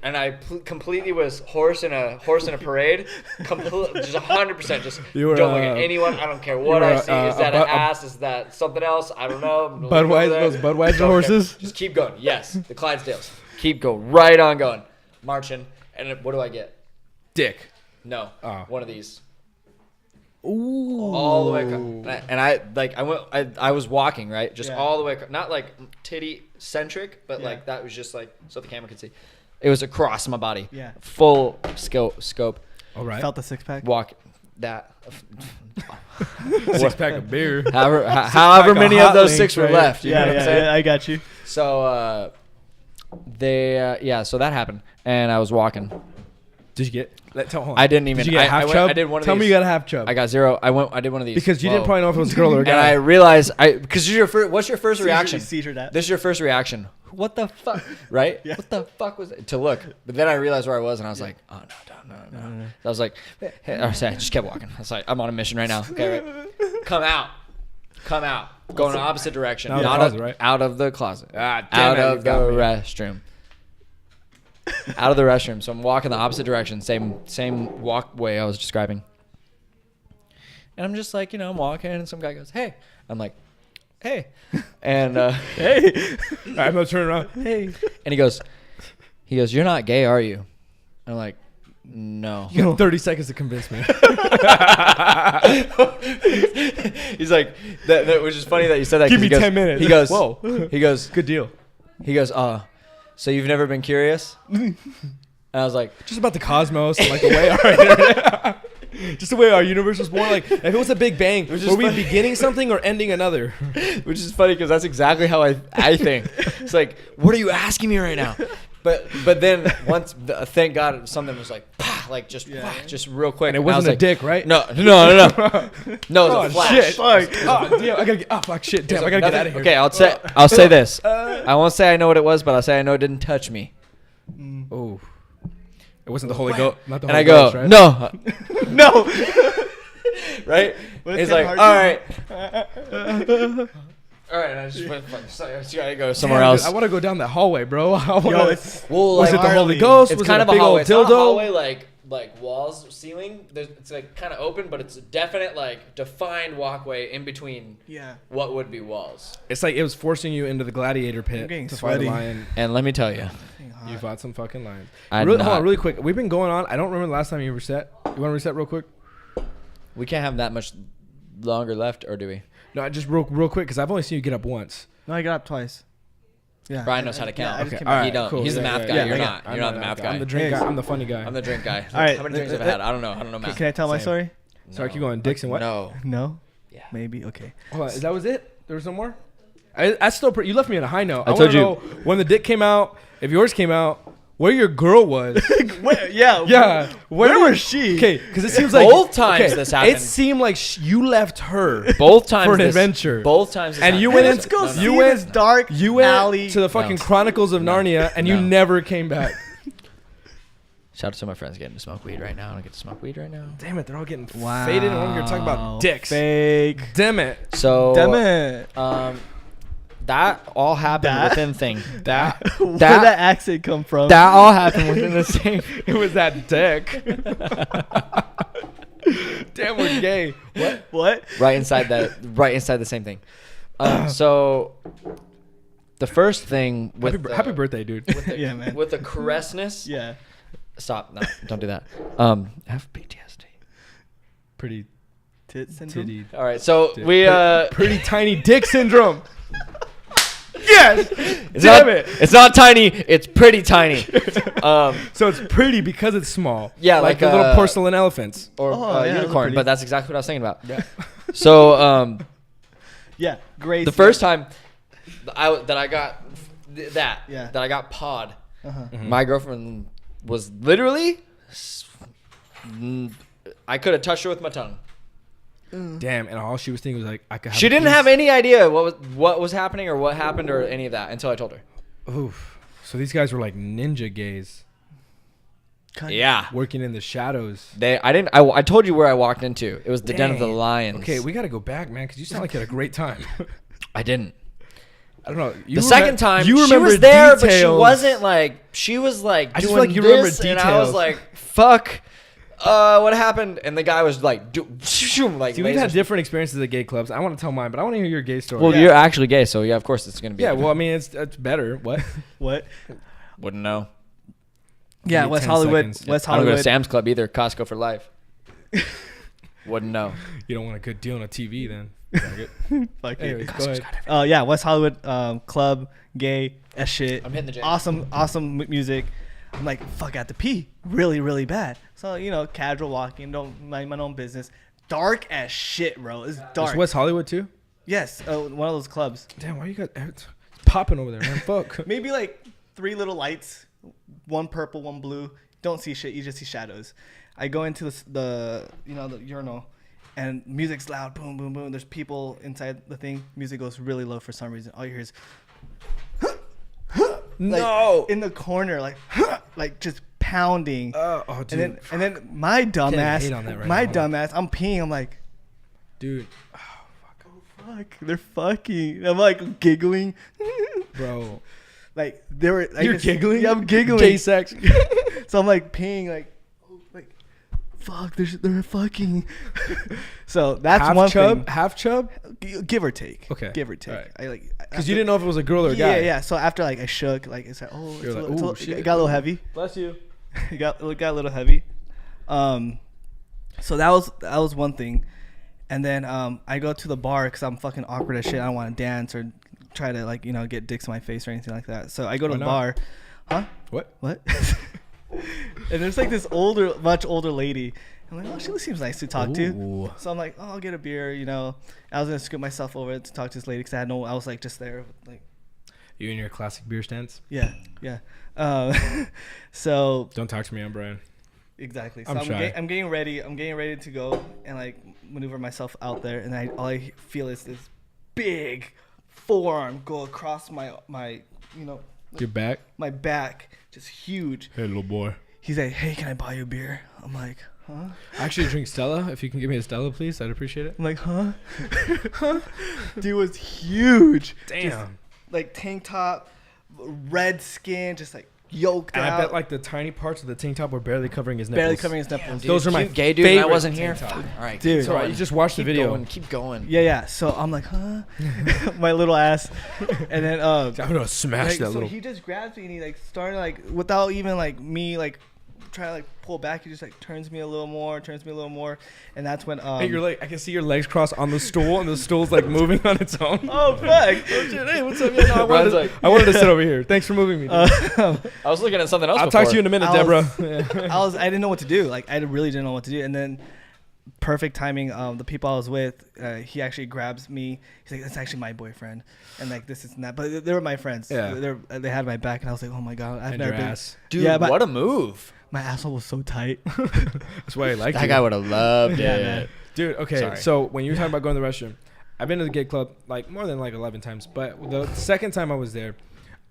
I completely was horse in a parade, just 100%, just You were, don't look at anyone. I don't care what you were, I see. Is that an a ass? Is that something else? I don't know. I'm gonna look over Budweiser, there. those Budweiser Don't horses. care. Just keep going. Yes, the Clydesdales. Keep going. Right on going, marching. And then what do I get? Dick. No, Oh. one of these. Ooh. All the way across. And I was walking, right? Just Yeah. all the way across. Not like titty centric, but Yeah. like that was just like so the camera could see. It was across my body. Yeah. Full scope. All right. Felt the six pack. Walk that. 6-pack of beer. However of many hot of those links, 6 were right? left. You know Yeah, what I'm saying? yeah, I got you. So so that happened, and I was walking. Did you get? Hold on. I didn't even. Did you get half chub? I did one of Tell these. me you got a half chub. I got 0. I did one of these. because you Whoa. didn't probably know if it was a girl or a And I guy. realized because what's your first reaction? Seizure that. This is your first reaction. What the fuck? Right? Yeah. What the fuck was it? To look. But then I realized where I was, and I was like, oh, no. So I was like, hey, I just kept walking. I was like, I'm on a mission right now. Okay, right. Come out. Go in the opposite direction. Out of the Not closet, right? out of the closet. Ah, damn Out it, you of the got me. restroom. Out of the restroom. So I'm walking the opposite direction. Same walkway I was describing. And I'm just like, I'm walking, and some guy goes, hey. I'm like, hey. And Hey. I'm gonna turn around. Hey. and he goes, you're not gay, are you? And I'm like, no. You got 30 seconds to convince me. He's like, that which is funny that you said that. Give 'cause me he goes, 10 minutes. He goes, Whoa. He goes, Good deal. so you've never been curious? And I was like, Just about the cosmos, and like the way our internet, just the way our universe was born. Like if it was a Big Bang, is were we funny. beginning something or ending another? which is funny because that's exactly how I think. It's like, what are you asking me right now? But then once, thank God, something was like, pah, like just real quick. And it I wasn't was a like, dick, right? No. No, it was a flash. Shit. Oh, damn, I gotta get. Oh, fuck, shit. Damn, I gotta get out of here. Okay, I'll say this. I won't say I know what it was, but I'll say I know it didn't touch me. Oh, it wasn't the Holy Ghost. Not the And Holy I go, Ghost, right? no. No. Right? Well, He's it's like, hard all to- right. All right, and I just went, I just gotta go Damn, somewhere dude, else. I want to go down that hallway, bro. I wanna, Yo, it's Well, was like, it the Holy Harley. Ghost? it's Was kind it of a a big hallway. old It's not a dildo? hallway like walls, ceiling. It's like kind of open, but it's a definite like defined walkway in between Yeah. what would be walls. It's like it was forcing you into the gladiator I'm pit getting to fight a sweaty. lion. And let me tell you, You fought some fucking lions. Hold Hold on, really quick. We've been going on. I don't remember the last time you reset. You want to reset real quick? we can't have that much longer left, or do we? No, just real quick because I've only seen you get up once. No, I got up twice. Yeah. Brian knows how to count. I just Okay. came All back. right, He don't. cool. He's the Yeah, math yeah, guy. yeah. You're Yeah, not. You're not the math guy. I'm the drink Hey, guy. I'm the funny guy. I'm the drink guy. All right, How many drinks have I had? I don't know math. Can I tell my Same. story? Sorry, keep going. Dicks and what? No. No. Yeah. Maybe. Okay. Hold on. Is that was it? There was no more? I still. You left me on a high note. I wanna told you. know when the dick came out, if yours came out, where your girl was. Where, yeah. Yeah. Where was she? Okay, because it seems like Both times this happened. It seemed like you left her Both times for an this- adventure. Both times. This And you happened. went Let's in- go No, no. see You went- this dark You went alley. to the fucking No. Chronicles of No. Narnia, and you No. never came back. Shout out to my friends getting to smoke weed right now. I don't get to smoke weed right now. Damn it, they're all getting Wow. faded, and we're gonna talk about dicks. Fake. Damn it. So Damn it. that all happened That? within thing. That Where'd that accent come from? That all happened within the same. it was that dick. Damn, we're gay. What? What? right inside the same thing. So the first thing with Happy birthday, dude. with the, Yeah, man. with the caressness, Yeah. Stop. No, don't do that. Have PTSD. Pretty Tit syndrome. titty. All right, so Dick. we Pretty tiny dick syndrome. Yes. Damn it. It's not tiny. It's pretty tiny. So it's pretty because it's small. Yeah, like like, the little porcelain elephants. Or Oh, yeah, those are unicorn, pretty. but that's exactly what I was thinking about. Yeah. So Yeah. Great. the first time that I got pod, my girlfriend was literally, I could have touched her with my tongue. Damn, and all she was thinking was like, I could have She a didn't piece. have any idea what was happening or what happened or any of that until I told her. Oof. So these guys were like ninja gays Yeah. working in the shadows. I told you where I walked into. It was the Den of the Dang. Lions. Okay, we got to go back, man, because you sound like you had a great time. I didn't. I don't know. The second time, you she remember was there, but she details. wasn't like, she was like I just doing feel like you remember this, and I was details. like, fuck, what happened? And the guy was like, like See, we've had different experiences at gay clubs. I want to tell mine, but I want to hear your gay story. Well, Yeah. you're actually gay, so yeah, of course it's gonna be. yeah, well, I mean, it's better. What? What? Wouldn't know. Yeah, me West 10 Hollywood. seconds. West I don't go to Hollywood. Sam's Club either. Costco for life. Wouldn't know. You don't want a good deal on a TV then. Fuck it. Anyways, go ahead. Yeah, West Hollywood club, gay, as shit. I'm hitting the J. Awesome music. I'm like, fuck, I have to pee really, really bad. So, casual walking, don't mind my own business. Dark as shit, bro. It's dark. It's West Hollywood too? Yes, one of those clubs. Damn, why you got it's popping over there, man? Fuck. Maybe like 3 little lights, one purple, one blue. Don't see shit. You just see shadows. I go into the urinal, and music's loud. Boom, boom, boom. There's people inside the thing. Music goes really low for some reason. All you hear is No. in the corner, like just pounding. Oh, dude. And then my dumbass, hate on that right now. dumbass, I'm peeing. I'm like, Dude, fuck, they're fucking. I'm like giggling. bro. Like they were. You're giggling? Yeah, I'm giggling. Gay sex. So I'm like peeing, like fuck, they're fucking. So that's half one chub, half chub. thing, give or take. Okay. Give or take. Alright. I like Because you didn't know if it was a girl or a Yeah, guy. yeah. So after like I shook, like it's like it's You're a like, little, "Ooh, it shit." got a little heavy. Bless you. It got a little heavy. So that was one thing, and then I go to the bar because I'm fucking awkward as shit. I don't want to dance or try to get dicks in my face or anything like that. So I go to Why the not? bar. Huh? What? And there's like this much older lady. I'm like, oh, she seems nice to talk to. Ooh. So I'm like, oh, I'll get a beer. I was gonna scoop myself over to talk to this lady because I was like just there, like, You and your classic beer stance. yeah. So Don't talk to me, I'm Brian. exactly. So I'm shy. I'm getting ready. I'm getting ready to go and like maneuver myself out there, and all I feel is this big forearm go across my Your back. my back, just huge. Hey, little boy. He's like, hey, can I buy you a beer? I'm like, huh? I actually drink Stella. If you can give me a Stella, please, I'd appreciate it. I'm like, huh? Dude was huge. Damn. Just, like tank top, red skin, just like yoked And out. I bet like the tiny parts of the tank top were barely covering his nipples. barely covering his nipples. Dude, Those are my cute gay dude. And I favorite wasn't here. tank top. Fuck. All right, Dude. It's alright. You just watched the keep video. Going, keep going. Yeah. So I'm like, huh? My little ass. And then I'm gonna smash that so little. he just grabs me and he like started like without even like me like trying to like pull back. He just like turns me a little more, and that's when Hey, you're like, I can see your legs crossed on the stool, and the stool's like moving on its own. oh fuck. Oh shit! Hey, what's up? Yeah, no, I Brian's wanted, like- I wanted to sit over here. Thanks for moving me. Dude. I was looking at something else. I'll talk to you in a minute, I Deborah. was- I didn't know what to do. Like I really didn't know what to do. And then perfect timing. The people I was with, he actually grabs me. He's like, "That's actually my boyfriend," and like this is not. But they were my friends. Yeah. They had my back, and I was like, "Oh my god, I've And never your been." ass. Dude, Yeah, but- what a move. My asshole was so tight. That's why I like That you. guy would have loved Yeah, it. man. Dude, okay, Sorry. so when you were talking about going to the restroom, I've been to the gay club like more than like 11 times, but the second time I was there,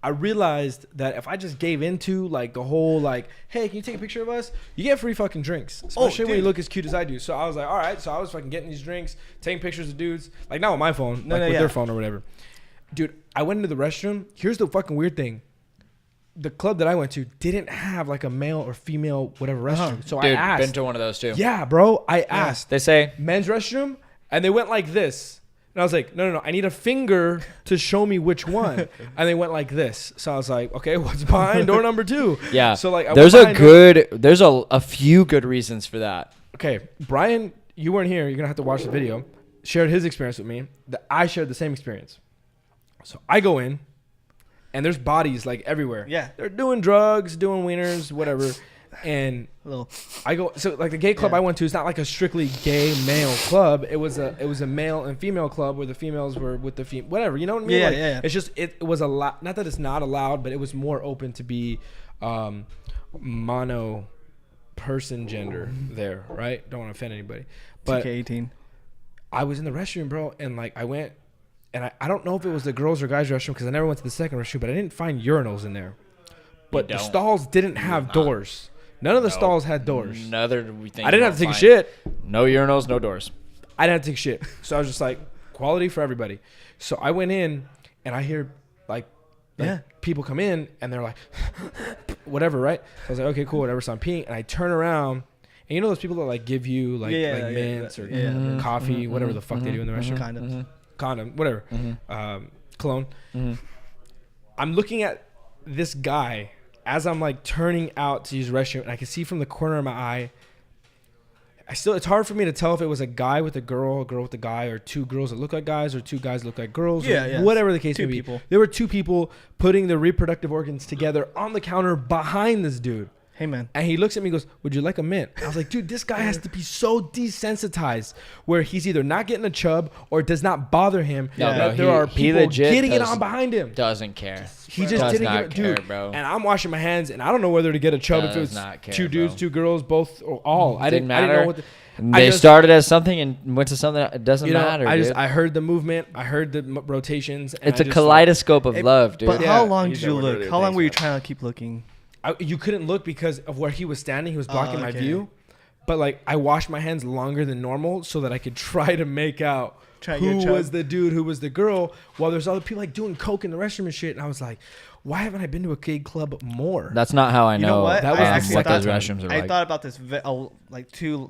I realized that if I just gave into like the whole like, hey, can you take a picture of us? You get free fucking drinks, especially when you dude. look as cute as I do. So I was like, all right, so I was fucking getting these drinks, taking pictures of dudes, like not with my phone, with yeah. their phone or whatever. Dude, I went into the restroom. Here's the fucking weird thing. The club that I went to didn't have like a male or female whatever restroom. So Dude, I asked. been to one of those too. Yeah, bro. I asked. They say Men's restroom, and they went like this. And I was like, no, I need a finger to show me which one. And they went like this. So I was like, okay, what's behind door number 2? Yeah. So like, there's a few good reasons for that. Okay, Brian, you weren't here. You're gonna have to watch the video. Shared his experience with me. I shared the same experience. So I go in, and there's bodies like everywhere. Yeah. They're doing drugs, doing wieners, whatever. And I go, so like the gay club I went to is not like a strictly gay male club. It was a male and female club where the females were with the whatever. You know what I mean? Yeah, like, yeah. It's just it was a lot. Not that it's not allowed, but it was more open to be mono person gender there, right? Don't want to offend anybody, but 2K18. I was in the restroom, bro, and like I went, and I don't know if it was the girls or guys restroom because I never went to the second restroom, but I didn't find urinals in there. But the stalls didn't have doors. None of the stalls had doors. Another we think I didn't have to take a shit. No urinals, no doors. I didn't have to take a shit. So I was just like, quality for everybody. So I went in, and I hear like people come in, and they're like, whatever, right? So I was like, okay, cool, whatever. So I'm peeing, and I turn around, and you know those people that like give you like mints or coffee, whatever the fuck they do in the restaurant? Condom, whatever. Cologne. I'm looking at this guy as I'm like turning out to use the restroom, and I can see from the corner of my eye, it's hard for me to tell if it was a guy with a girl with a guy, or two girls that look like guys, or two guys that look like girls, or whatever the case may be. There were two people putting the reproductive organs together on the counter behind this dude. Hey, man. And he looks at me and goes, would you like a mint? I was like, dude, this guy has to be so desensitized where he's either not getting a chub or it does not bother him that there are people getting it on behind him. Doesn't care. He just didn't not care, dude. bro. And I'm washing my hands, and I don't know whether to get a chub if it was two dudes, two girls, both, or all. I didn't know what they started as something and went to something that doesn't matter. I heard the movement. I heard the rotations. And it's a kaleidoscope of love, dude. But how long did you look? How long were you trying to keep looking? You couldn't look because of where he was standing. He was blocking my view. But like, I washed my hands longer than normal so that I could try to make out who was the dude, who was the girl, while there's other people like doing coke in the restroom and shit. And I was like, why haven't I been to a gay club more? That's not how I know. You know what? That was what those restrooms are like. I thought about this like too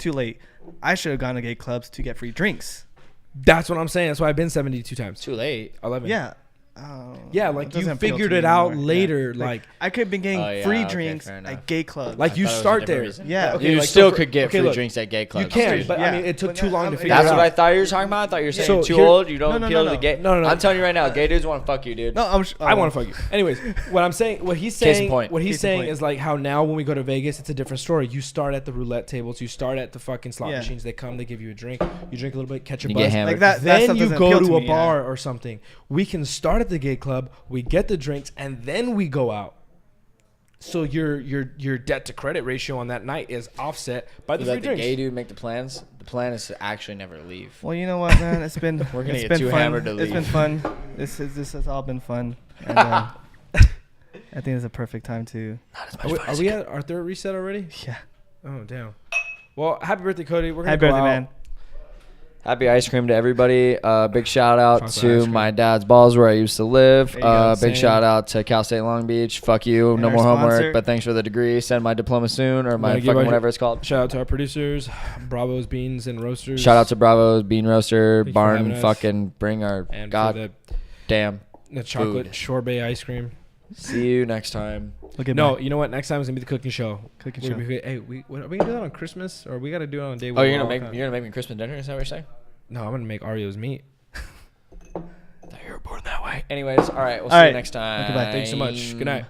late. I should have gone to gay clubs to get free drinks. That's what I'm saying. That's why I've been 72 times. Too late. 11. Yeah. Yeah, like you figured it out later. Yeah. Like I could have been getting free drinks at gay clubs. Like you start there. Yeah. Okay, you like, still could get free look, drinks at gay clubs. You can, dude. but I mean, it took too long to figure it out. That's what I thought you were talking about. I thought you were saying too old. You don't appeal to the gay. No. I'm telling you right now, gay dudes want to fuck you, dude. No, I want to fuck you. Anyways, what he's saying is like how now when we go to Vegas, it's a different story. You start at the roulette tables. You start at the fucking slot machines. They come, they give you a drink. You drink a little bit, catch a buzz. Like that. Then you go to a bar or something. We can start at the gay club. We get the drinks, and then we go out. So your debt to credit ratio on that night is offset by the free drinks. Gay dude make the plans. The plan is to actually never leave. Well, you know what, man? It's been We're gonna it's get been too fun. hammered to leave. It's been fun. This has all been fun. And, I think it's a perfect time to. Are we at our third reset already? Yeah. Oh damn. Well, happy birthday, Cody. We're gonna Happy go birthday, out. man. Happy ice cream to everybody. Big shout out Chocolate to ice cream. my dad's balls where I used to live. There you go, Big same. shout out to Cal State Long Beach. Fuck you. And No our more homework, sponsor. but thanks for the degree. Send my diploma soon or my Wanna give fucking our- whatever it's called. Shout out to our producers, Bravo's Beans and Roasters. Shout out to Bravo's Bean Roaster, Thanks for having Barn. us. Fucking bring our and god for damn. the chocolate food. sorbet ice cream. See you next time. Look at No, me. you know what? Next time is gonna be the cooking show. Cooking We're show. gonna be- hey, are we gonna do that on Christmas or we gotta do it on a day? Oh, where you're we're gonna all make me Christmas dinner? Is that what you're saying? No, I'm gonna make Oreos meat. I thought you were born that way. Anyways, all right. We'll see All you right. next time. Okay, bye. Thanks so much. Good night.